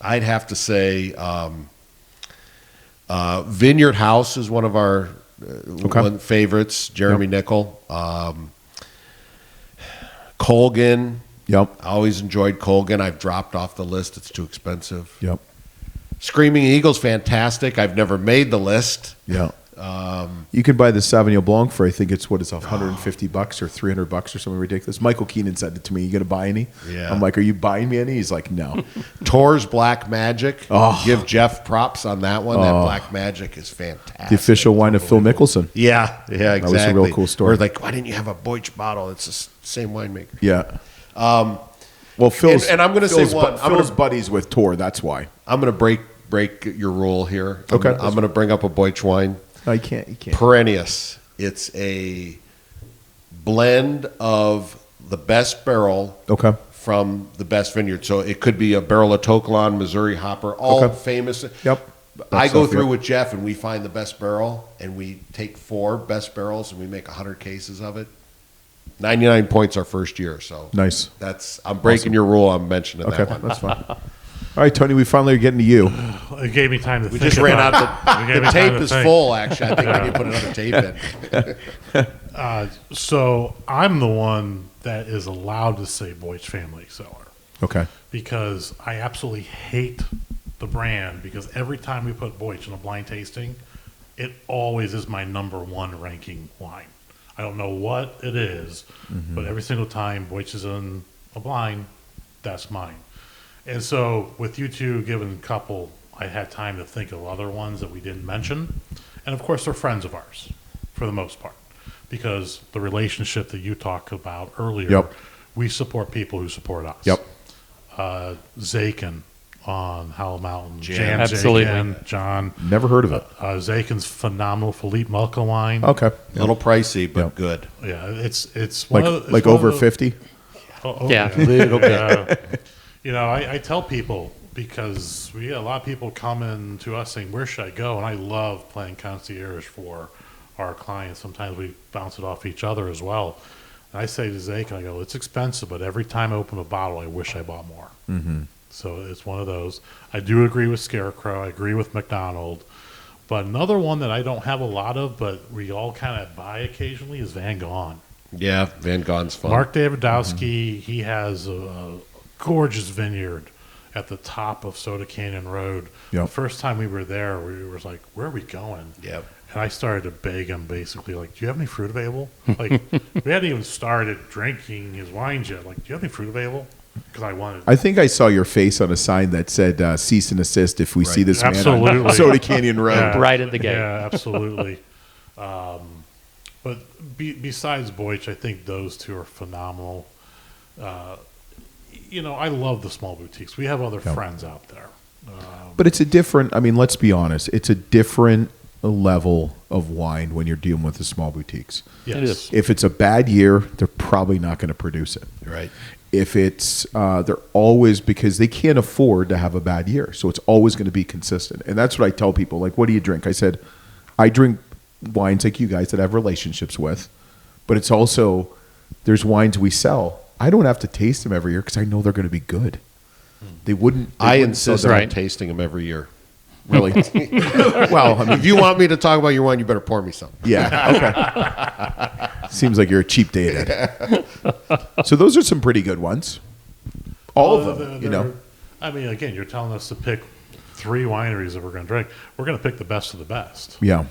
S2: I'd have to say Vineyard House is one of our favorites. Jeremy Nickel. Colgan.
S1: Yep.
S2: I always enjoyed Colgan. I've dropped off the list. It's too expensive.
S1: Yep.
S2: Screaming Eagle's fantastic. I've never made the list.
S1: Yeah. You can buy the Sauvignon Blanc for, I think it's $150 or $300 or something ridiculous. Michael Keenan said it to me. You gonna buy any?
S2: Yeah.
S1: I'm like, are you buying me any? He's like, no.
S2: Tor's Black Magic.
S1: Oh.
S2: Give Jeff props on that one. That Black Magic is fantastic.
S1: The official wine of Phil Mickelson.
S2: Yeah, exactly.
S1: was a real cool story.
S2: Or like, why didn't you have a Boich bottle? It's the same winemaker.
S1: Yeah. Well, Phil's
S2: and I'm gonna say one.
S1: Phil's buddies with Tor. That's why.
S2: I'm going to break your rule here.
S1: Okay.
S2: I'm going to bring up a Boich wine.
S1: No, you can't. You can't.
S2: Perennius. It's a blend of the best barrel
S1: Okay.
S2: from the best vineyard. So it could be a barrel of Tokelon, Missouri Hopper, all
S1: Okay.
S2: famous.
S1: Yep.
S2: I
S1: That's
S2: go
S1: stuff,
S2: through
S1: yep.
S2: with Jeff and we find the best barrel and we take 4 best barrels and we make 100 cases of it. 99 points our first year. So
S1: Nice.
S2: I'm breaking your rule. I'm mentioning
S1: Okay,
S2: that one.
S1: that's fine. All right, Tony, we finally are getting to you.
S3: It gave me time to
S2: We
S3: think
S2: just ran
S3: about
S2: out.
S3: it. It gave
S2: The
S3: me time
S2: tape
S3: to
S2: is
S3: think.
S2: full, actually. I think we need to put another tape in.
S3: So I'm the one that is allowed to say Boich Family Cellar
S1: Okay.
S3: because I absolutely hate the brand because every time we put Boich in a blind tasting, it always is my number 1 ranking wine. I don't know what it is, but every single time Boich is in a blind, that's mine. And so with you two giving a couple, I had time to think of other ones that we didn't mention. And of course, they're friends of ours for the most part because the relationship that you talked about earlier,
S1: Yep.
S3: we support people who support us.
S1: Yep.
S3: Zakin on Howell Mountain.
S2: Jan.
S4: Absolutely.
S3: Zakin, John.
S1: Never heard of it.
S3: Zakin's phenomenal. Philippe Melka wine.
S1: Okay.
S2: A little pricey, but
S1: Yeah.
S2: good.
S3: Yeah, it's one of the,
S1: Like
S3: it's one of
S1: over
S3: the-
S1: 50.
S4: Yeah.
S2: Little bit.
S3: You know, I tell people because we get a lot of people coming to us saying, "Where should I go?" And I love playing concierge for our clients. Sometimes we bounce it off each other as well. And I say to Zake, I go, "It's expensive, but every time I open a bottle, I wish I bought more." Mm-hmm. So it's one of those. I do agree with Scarecrow. I agree with McDonald. But another one that I don't have a lot of, but we all kind of buy occasionally, is Van Gogh.
S2: Yeah, Van Gogh's fun.
S3: Mark Davidowski, he has a gorgeous vineyard at the top of Soda Canyon Road.
S1: Yep.
S3: The first time we were there, we were like, where are we going?
S2: Yep.
S3: And I started to beg him basically, like, do you have any fruit available? Like, we hadn't even started drinking his wines yet. Like, do you have any fruit available? Because I wanted.
S1: I think I saw your face on a sign that said cease and assist if we see this man on
S3: Absolutely.
S1: Soda Canyon Road.
S3: Yeah.
S4: Right at the gate.
S3: Yeah, absolutely. But besides Boych, I think those two are phenomenal. I love the small boutiques. We have other friends out there.
S1: But it's a different, I mean, let's be honest, it's a different level of wine when you're dealing with the small boutiques.
S3: Yes.
S4: It is.
S1: If it's a bad year, they're probably not going to produce it.
S2: Right.
S1: If it's, they're always, because they can't afford to have a bad year. So it's always going to be consistent. And that's what I tell people. Like, what do you drink? I said, I drink wines like you guys that I have relationships with. But it's also, there's wines we sell. I don't have to taste them every year because I know they're going to be good. They wouldn't.
S2: I insist on
S4: Right.
S2: tasting them every year.
S1: Really? Well, I mean,
S2: If you want me to talk about your wine, you better pour me some.
S1: yeah. Okay. Seems like you're a cheap date, Ed. So those are some pretty good ones. All of them,
S3: I mean, again, you're telling us to pick 3 wineries that we're going to drink. We're going to pick the best of the best.
S1: Yeah.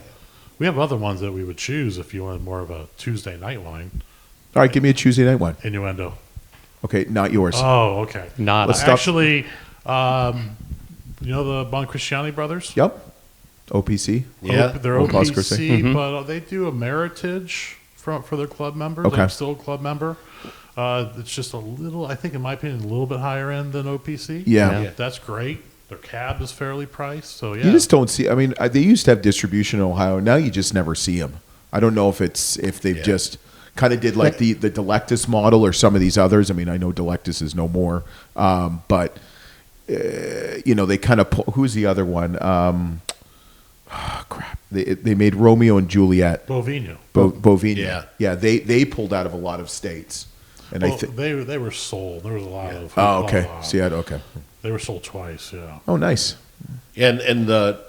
S3: We have other ones that we would choose if you wanted more of a Tuesday night wine.
S1: All right, give me a Tuesday night one.
S3: Innuendo.
S1: Okay, not yours.
S3: Oh, okay.
S4: Not
S1: Let's stop.
S3: Actually, the Bon Cristiani brothers?
S1: Yep. OPC.
S2: Yeah.
S3: They're
S1: Old Oscar
S3: OPC, but they do a Meritage for their club members.
S1: Okay.
S3: I'm still a club member. It's just a little, I think in my opinion, a little bit higher end than OPC.
S1: Yeah.
S4: Yeah.
S3: That's great. Their cab is fairly priced, so yeah.
S1: You just don't see. I mean, they used to have distribution in Ohio. Now you just never see them. I don't know if they've just kind of did like the Delectus model or some of these others. I mean, I know Delectus is no more, but they kind of who's the other one? Crap. They made Romeo and Juliet.
S3: Bovino.
S1: Bovino. Yeah. They pulled out of a lot of states, and
S3: Well, they were sold. There was a lot of.
S1: Oh, okay. Okay.
S3: They were sold twice. Yeah.
S1: Oh, nice.
S2: And the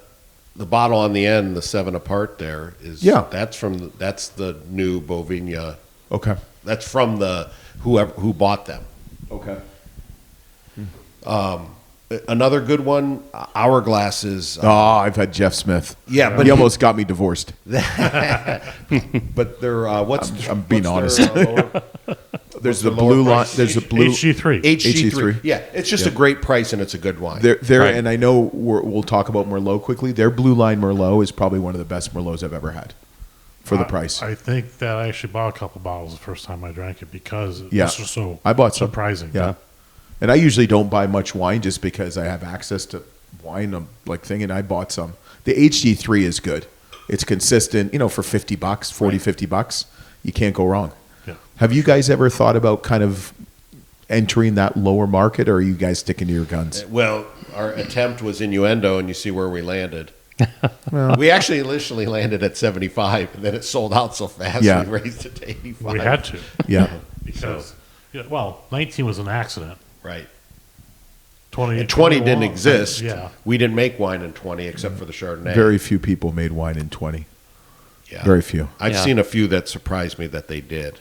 S2: bottle on the end, the 7 apart there is that's the new Bovigna.
S1: Okay.
S2: That's from the who bought them.
S1: Okay.
S2: Another good one, Hourglass is.
S1: I've had Jeff Smith.
S2: Yeah, but
S1: he almost got me divorced.
S2: But they're
S1: I'm being
S2: what's
S1: honest.
S2: their,
S1: There's the
S2: the
S1: blue
S2: lower
S1: line.
S2: price?
S1: There's a blue
S3: HG3.
S2: HG3. Yeah, it's just a great price and it's a good wine.
S1: They're
S4: Right.
S1: and I know we'll talk about Merlot quickly. Their blue line Merlot is probably one of the best Merlots I've ever had for the price.
S3: I think that I actually bought a couple bottles the first time I drank it because
S1: Yeah.
S3: this was so
S1: I bought some.
S3: surprising.
S1: Yeah. And I usually don't buy much wine just because I have access to wine and I bought some. The HG3 is good. It's consistent, for $50, $50, you can't go wrong.
S3: Yeah.
S1: Have you guys ever thought about kind of entering that lower market, or are you guys sticking to your guns?
S2: Well, our attempt was Innuendo, and you see where we landed. We actually initially landed at 75, and then it sold out so fast
S1: Yeah.
S2: we raised it to 85.
S3: We had to
S1: Yeah.
S3: because 19 was an accident.
S2: Right.
S3: 20
S2: And 20 didn't
S3: 21,
S2: exist.
S3: Yeah.
S2: We didn't make wine in 20 except for the Chardonnay.
S1: Very few people made wine in 20.
S2: yeah.
S1: Very few.
S2: I've
S4: Yeah.
S2: seen a few that surprised me that they did.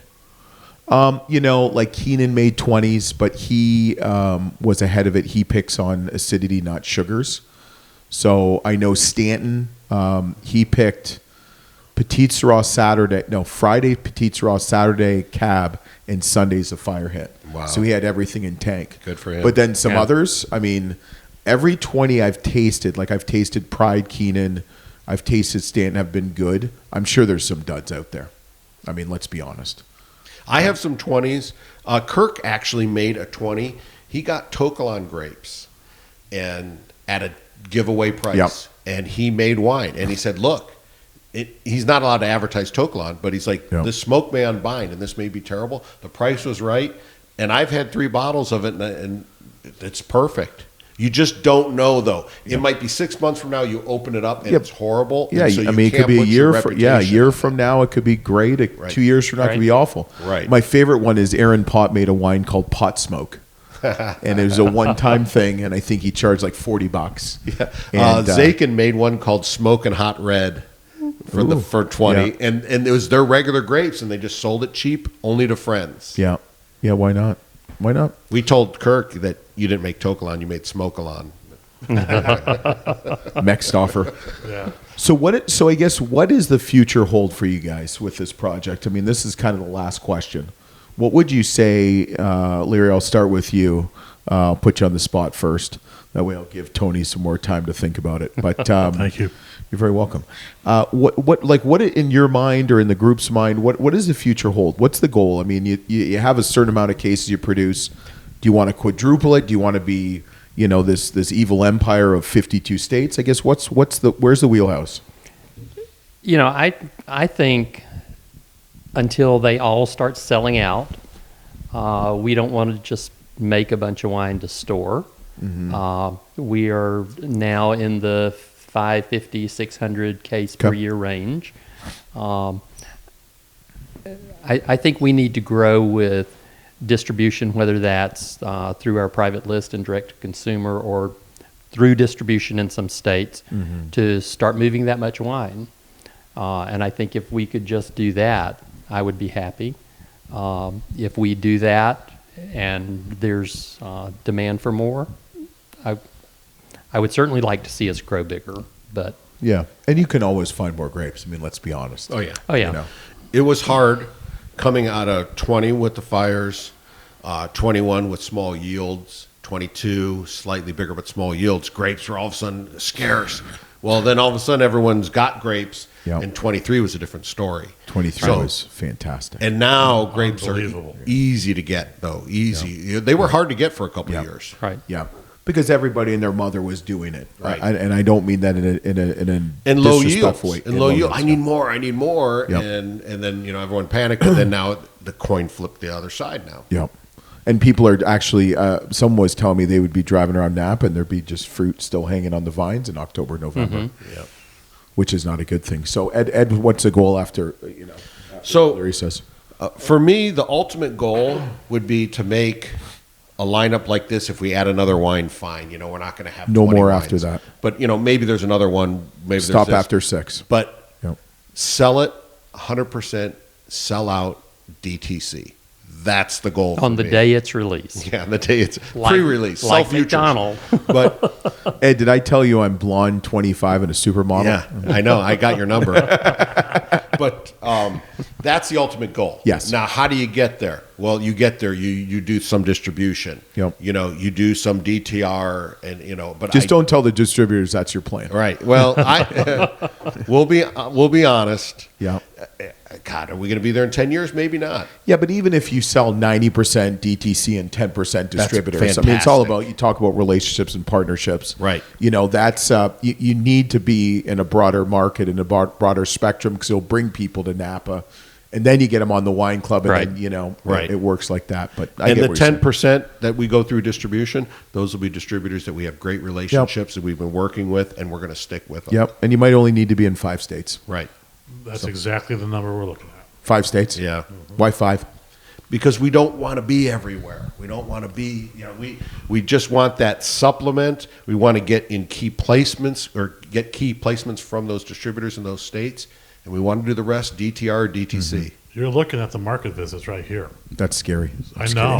S1: Like Keenan made 20s, but he was ahead of it. He picks on acidity, not sugars. So I know Stanton, he picked Petit Syrah Friday Petit Syrah, Saturday Cab, and Sunday's a fire hit.
S2: Wow.
S1: So he had everything in tank.
S2: Good for him.
S1: But then some
S4: Yeah.
S1: others, I mean, every 20 I've tasted, like I've tasted Pride Keenan, I've tasted Stanton, have been good. I'm sure there's some duds out there. I mean, let's be honest.
S2: I have some 20s. Kirk actually made a 20. He got Tokalan grapes and at a giveaway price.
S1: Yep.
S2: And he made wine. And he said, look, he's not allowed to advertise Tokalan, but he's like,
S1: Yep.
S2: this smoke may unbind, and this may be terrible. The price was right. And I've had 3 bottles of it, and it's perfect. You just don't know, though. It might be 6 months from now. You open it up and
S1: Yep.
S2: it's horrible.
S1: Yeah,
S2: and so
S1: I
S2: you
S1: mean, it
S2: can't
S1: could be a
S2: put your
S1: year. A
S2: reputation
S1: year
S2: on
S1: from now, it could be great.
S2: Right.
S1: 2 years from now, it could be awful.
S2: Right.
S1: My favorite one is Aaron Pott made a wine called Pot Smoke, and it was a one-time thing, and I think he charged like $40.
S2: Yeah.
S1: And,
S2: Zakin made one called Smokin' Hot Red for 20,
S1: Yeah.
S2: and it was their regular grapes, and they just sold it cheap only to friends.
S1: yeah, why not? Why not?
S2: We told Kirk that you didn't make Tokalan, you made Smokalon.
S1: Next offer.
S3: Yeah.
S1: So I guess what does the future hold for you guys with this project? I mean, this is kind of the last question. What would you say, Larry? I'll start with you. I'll put you on the spot first. That way, I'll give Tony some more time to think about it. But
S3: Thank you.
S1: You're very welcome. What in your mind or in the group's mind, what does the future hold? What's the goal? I mean, you have a certain amount of cases you produce. Do you want to quadruple it? Do you want to be, this evil empire of 52 states? I guess where's the wheelhouse?
S4: I think until they all start selling out, we don't want to just make a bunch of wine to store. Mm-hmm. We are now in the 550, 600 case per year range. I think we need to grow with distribution, whether that's through our private list and direct to consumer or through distribution in some states, to start moving that much wine. And I think if we could just do that, I would be happy. If we do that and there's demand for more, I would certainly like to see us grow bigger, but
S1: yeah, and you can always find more grapes. I mean, let's be honest.
S2: Oh yeah.
S1: It
S2: was hard coming out of 20 with the fires, 21 with small yields, 22 slightly bigger but small yields. Grapes were all of a sudden scarce. Well, then all of a sudden everyone's got grapes, and 23 was a different story.
S1: 23 was fantastic.
S2: And now grapes are easy to get, though. Easy. Yeah. They were hard to get for a couple of years.
S4: Right.
S1: Yeah. Because everybody and their mother was doing it.
S2: Right.
S1: And I don't mean that in a
S2: low
S1: disrespectful
S2: yields.
S1: way.
S2: And low yield. I need more.
S1: Yep.
S2: And then, everyone panicked. And then now the coin flipped the other side now.
S1: Yep. And people are actually, someone was telling me they would be driving around Napa and there'd be just fruit still hanging on the vines in October, November, which is not a good thing. So Ed, what's the goal after
S2: so
S1: Larry says?
S2: For me, the ultimate goal would be to make a lineup like this. If we add another wine, fine. We're not going to have
S1: no
S2: 20
S1: more
S2: wines.
S1: after that.
S2: But, maybe there's another one. Maybe
S1: Stop
S2: there's
S1: after 6.
S2: But sell it 100%, sell out DTC. That's the goal
S4: on the day it's released.
S2: Yeah, on the day it's pre-release.
S4: Like McDonald.
S1: But Ed, did I tell you I'm blonde 25 and a supermodel?
S2: Yeah, I know. I got your number. But that's the ultimate goal.
S1: Yes.
S2: Now, how do you get there? Well, you get there. You do some distribution.
S1: Yep.
S2: You do some DTR, and but
S1: just don't tell the distributors that's your plan.
S2: Right. Well, we'll be honest.
S1: Yeah.
S2: God, are we going to be there in 10 years? Maybe not.
S1: Yeah, but even if you sell 90% DTC and 10% distributors, I mean, it's all about, you talk about relationships and partnerships.
S2: Right.
S1: That's, you need to be in a broader market and a broader spectrum because it'll bring people to Napa. And then you get them on the wine club and then, it works like that. But I
S2: and
S1: get
S2: the 10% that we go through distribution, those will be distributors that we have great relationships that we've been working with, and we're going to stick with them.
S1: Yep. And you might only need to be in 5 states.
S2: Right.
S3: That's exactly the number we're looking at.
S1: 5 states?
S2: Yeah.
S1: Why 5?
S2: Because we don't want to be everywhere. We don't want to be, we just want that supplement. We want to get in key placements or get key placements from those distributors in those states. And we want to do the rest, DTR or DTC.
S1: Mm-hmm.
S3: You're looking at the market visits right here.
S1: That's scary.
S3: I know.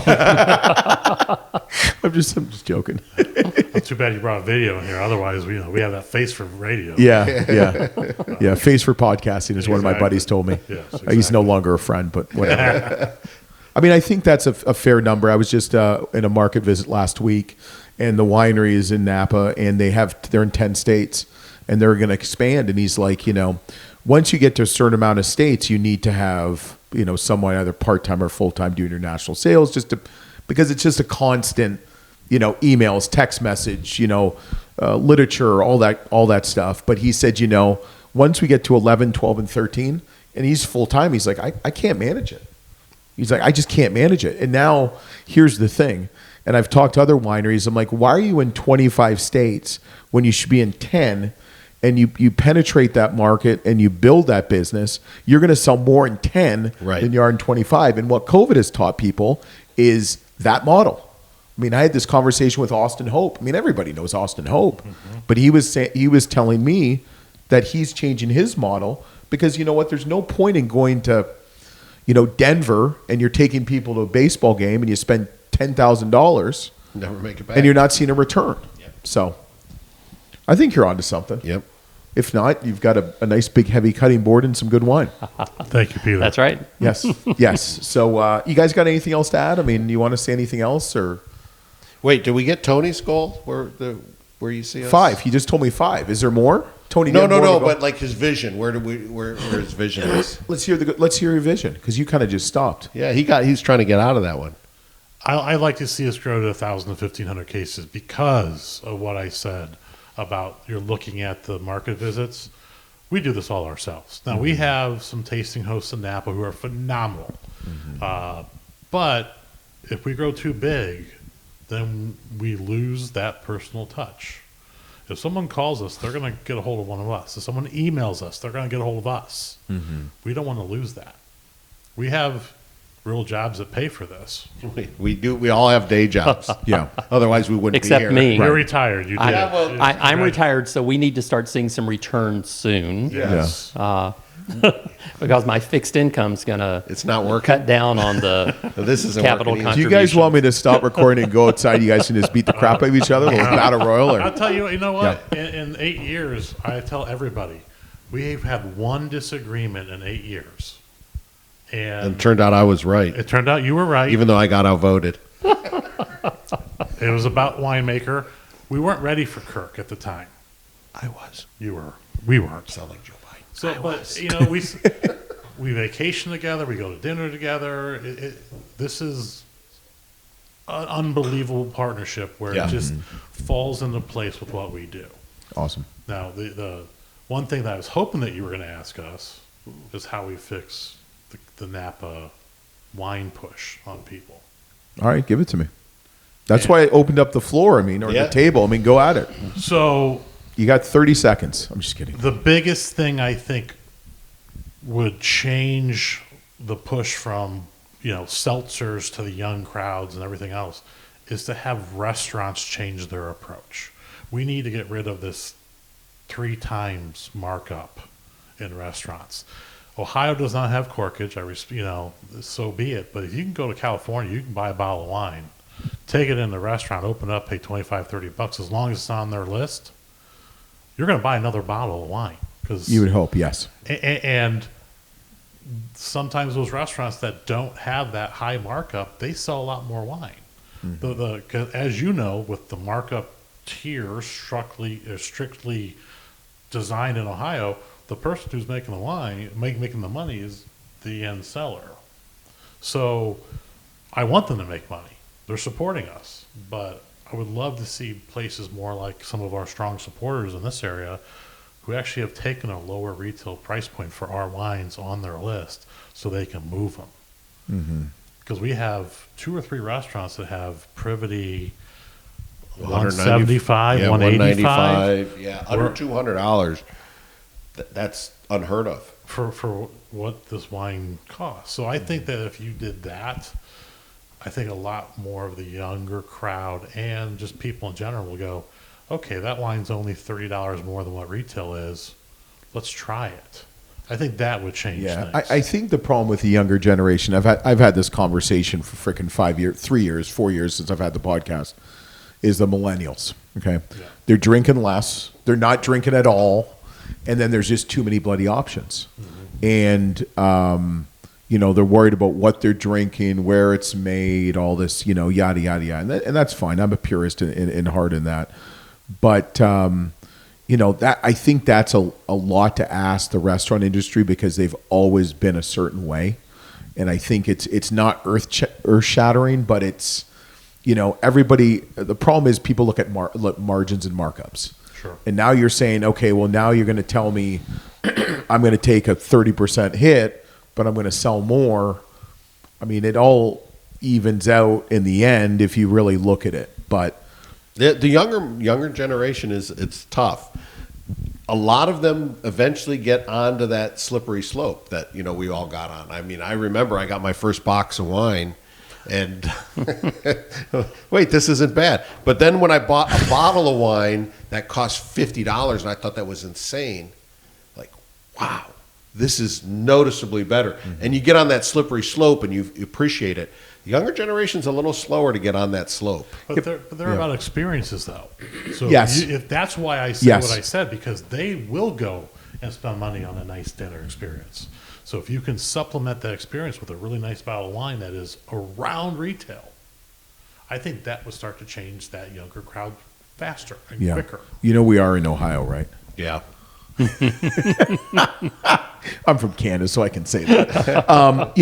S1: I'm just joking.
S3: Too bad you brought video in here. Otherwise, we have that face for radio.
S1: Yeah. Face for podcasting is one of my buddies told me.
S3: Yes, exactly.
S1: He's no longer a friend, but whatever. I mean, I think that's a fair number. I was just in a market visit last week, and the winery is in Napa, and they're in 10 states, and they're going to expand. And he's like, once you get to a certain amount of states, you need to have, someone either part-time or full-time doing your national sales because it's just a constant, emails, text message, literature, all that stuff. But he said, once we get to 11, 12, and 13, and he's full-time, he's like, I can't manage it. He's like, I just can't manage it. And now here's the thing. And I've talked to other wineries. I'm like, why are you in 25 states when you should be in 10? And you penetrate that market and you build that business, you're going to sell more in 10 than you are in 25. And what COVID has taught people is that model. I mean, I had this conversation with Austin Hope. I mean, everybody knows Austin Hope, but he was telling me that he's changing his model because you know what? There's no point in going to, Denver and you're taking people to a baseball game and you spend $10,000,
S2: never make it back,
S1: and you're not seeing a return.
S2: Yep. So.
S1: I think you're onto something.
S2: Yep.
S1: If not, you've got a nice big heavy cutting board and some good wine.
S3: Thank you, Peter.
S4: That's right.
S1: Yes. So you guys got anything else to add? I mean, you want to say anything else or?
S2: Wait, did we get Tony's goal where you see us?
S1: 5. He just told me 5. Is there more? Tony,
S2: No,
S1: do you have more to go?
S2: but like his vision. Where his vision is?
S1: Let's hear your vision, because you kind of just stopped.
S2: Yeah, he's trying to get out of that one.
S3: I like to see us grow to 1,000 to 1,500 cases because of what I said about you're looking at the market visits. We do this all ourselves. Now, we have some tasting hosts in Napa who are phenomenal. But if we grow too big, then we lose that personal touch. If someone calls us, they're going to get a hold of one of us. If someone emails us, they're going to get a hold of us. We don't want to lose that. We have real jobs that pay for this.
S2: We do. We all have day jobs.
S1: Yeah.
S2: Otherwise, we wouldn't
S4: Except
S2: be here.
S4: me.
S3: You're retired. You did.
S4: I'm retired, so we need to start seeing some returns soon.
S3: Yes.
S4: Because my fixed income's going to
S2: It's not working.
S4: cut down on the
S2: This isn't
S4: capital
S2: working either.
S1: Do you
S4: contribution.
S1: guys want me to stop recording and go outside? You guys can just beat the crap out of each other, a little battle royal,
S3: I'll
S1: or
S3: tell you, you know what? In 8 years, I tell everybody, we've had one disagreement in 8 years.
S2: And
S3: And
S2: it turned out I was right,
S3: it turned out you were right.
S2: even though I got outvoted.
S3: It was about Winemaker. We weren't ready for Kirk at the time.
S2: I was.
S3: You were. We weren't.
S2: Sound like Joe Biden.
S3: So, but you know, we vacation together. We go to dinner together. This is an unbelievable partnership where
S2: Yeah.
S3: it just falls into place with what we do.
S1: awesome.
S3: Now, the one thing that I was hoping that you were going to ask us is how we fix the Napa wine push on people.
S1: All right, give it to me. That's why I opened up the floor. Or
S2: Yeah.
S1: the table. Go at it.
S3: So
S1: You got 30 seconds. I'm just kidding.
S3: the biggest thing I think would change the push from, seltzers to the young crowds and everything else is to have restaurants change their approach. We need to get rid of this 3 times markup in restaurants. Ohio does not have corkage. So be it. But if you can go to California, you can buy a bottle of wine, take it in the restaurant, open it up, pay $25-$30. As long as it's on their list, you're going to buy another bottle of wine. Cause,
S1: You would hope, yes.
S3: and sometimes those restaurants that don't have that high markup, they sell a lot more wine. 'Cause as you know, with the markup tier strictly designed in Ohio, the person who's making the wine, making the money is the end seller. So I want them to make money. They're supporting us, but I would love to see places more like some of our strong supporters in this area who actually have taken a lower retail price point for our wines on their list so they can move them. Because we have 2 or 3 restaurants that have privity 175,
S2: yeah,
S3: 185.
S2: Yeah, under $200. That's unheard of.
S3: For what this wine costs. So I think that if you did that, I think a lot more of the younger crowd and just people in general will go, okay, that wine's only $30 more than what retail is. Let's try it. I think that would change
S1: Yeah,
S3: things.
S1: I think the problem with the younger generation, I've had this conversation for frickin' 5 years, 3 years, 4 years since I've had the podcast, is the millennials. Okay, they're drinking less, they're not drinking at all, and then there's just too many bloody options, and they're worried about what they're drinking, where it's made, all this, yada yada yada, and that's fine. I'm a purist in heart in that, but that I think that's a lot to ask the restaurant industry because they've always been a certain way, and I think it's not earth shattering, but it's everybody. The problem is people look at margins and markups.
S3: Sure.
S1: And now you're saying, okay, well now you're going to tell me I'm going to take a 30% hit, but I'm going to sell more. I mean, it all evens out in the end if you really look at it, but.
S2: The younger generation it's tough. A lot of them eventually get onto that slippery slope that we all got on. I mean, I remember I got my first box of wine, and wait, this isn't bad. But then when I bought a bottle of wine that cost $50, and I thought that was insane, like, wow, this is noticeably better. And you get on that slippery slope and you appreciate it. The younger generation's a little slower to get on that slope.
S3: But they're about experiences, though. So
S1: Yes.
S3: if that's why I said
S1: Yes.
S3: what I said, because they will go and spend money on a nice dinner experience. So if you can supplement that experience with a really nice bottle of wine that is around retail, I think that would start to change that younger crowd faster and quicker.
S1: We are in Ohio, right?
S2: Yeah.
S1: I'm from Canada, so I can say that.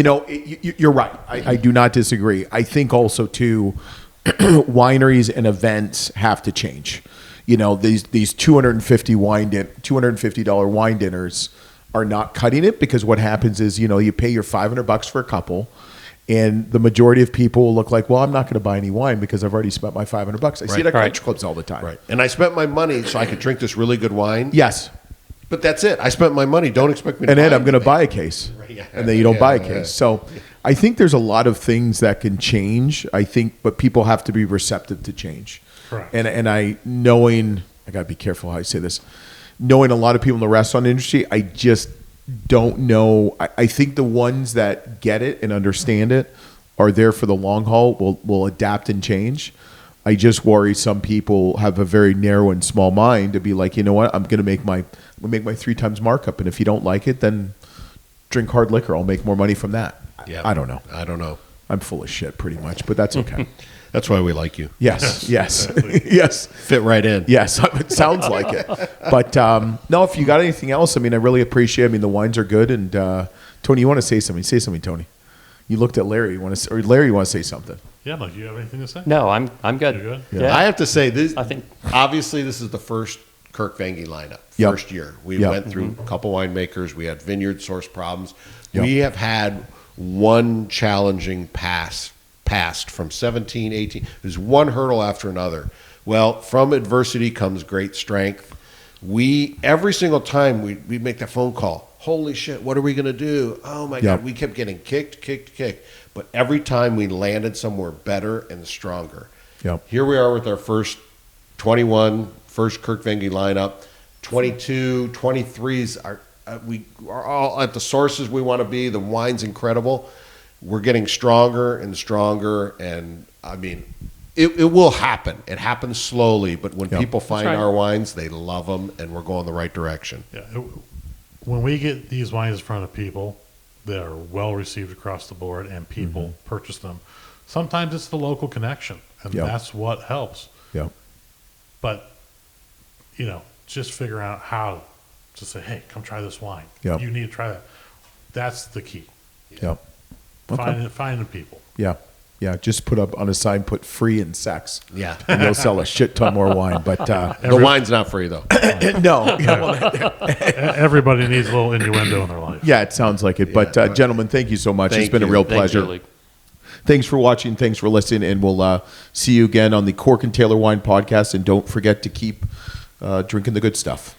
S1: You're right. I do not disagree. I think also too, wineries and events have to change. These $250 wine dinners are not cutting it, because what happens is, you pay your $500 for a couple, and the majority of people will look like, well, I'm not going to buy any wine because I've already spent my $500. I see it at country clubs all the time.
S2: Right. And I spent my money so I could drink this really good wine.
S1: Yes.
S2: But that's it. I spent my money. Don't expect me to
S1: And
S2: buy
S1: then I'm going to
S2: anything.
S1: buy a case.
S2: Right, yeah.
S1: And then you don't
S2: Yeah,
S1: buy a
S2: yeah.
S1: case. So I think there's a lot of things that can change, but people have to be receptive to change.
S3: Correct.
S1: And I got to be careful how I say this, knowing a lot of people in the restaurant industry, I just don't know. I think the ones that get it and understand it are there for the long haul, will adapt and change. I just worry some people have a very narrow and small mind to be like, you know what, I'm going to make my 3 times markup, and if you don't like it, then drink hard liquor. I'll make more money from that.
S2: Yeah.
S1: I don't know. I'm full of shit pretty much, but that's okay.
S2: That's why we like you.
S1: Yes.
S3: Exactly.
S1: Yes.
S2: Fit right in.
S1: Yes, it sounds like it. But no, if you got anything else, I really appreciate it. The wines are good. And Tony, you want to say something? Say something, Tony. You looked at Larry. Larry, you want to say something?
S3: Yeah, do you have anything to say?
S4: No, I'm good.
S3: You're good?
S4: Yeah.
S2: I have to say this.
S4: I think-
S2: obviously this is the first Kirk Venge lineup.
S1: Yep.
S2: First year we
S1: Yep.
S2: went through a couple winemakers. We had vineyard source problems.
S1: Yep.
S2: We have had one challenging past from 17, 18. There's one hurdle after another. Well, from adversity comes great strength. Every single time we make that phone call, holy shit, what are we going to do? Oh my
S1: Yep.
S2: God, we kept getting kicked. But every time we landed somewhere better and stronger.
S1: Yep.
S2: Here we are with our first 21, first Kirk Venge lineup. 22, 23s we are all at the sources we want to be. The wine's incredible. We're getting stronger and stronger, and it will happen. It happens slowly, but when
S1: Yep.
S2: people find
S4: right.
S2: our wines, they love them, and we're going the right direction.
S3: Yeah. When we get these wines in front of people, they are well received across the board, and people purchase them. Sometimes it's the local connection, and
S1: Yep.
S3: that's what helps.
S1: Yeah.
S3: But, just figure out how to say, hey, come try this wine.
S1: Yep.
S3: You need to try that. That's the key.
S1: Yeah. Okay.
S3: Finding people.
S1: Yeah. Yeah. Just put up on a sign, put free and sex.
S2: Yeah.
S1: And you'll sell a shit ton more wine. But
S2: The wine's not free, though.
S1: no.
S3: Everybody needs a little innuendo in their life.
S1: Yeah, it sounds like it. But gentlemen, thank you so much. It's
S2: Thank
S1: been a
S2: you.
S1: real
S4: Thank
S1: pleasure.
S4: you, Luke.
S1: Thanks for watching. Thanks for listening. And we'll see you again on the Cork and Taylor Wine Podcast. And don't forget to keep drinking the good stuff.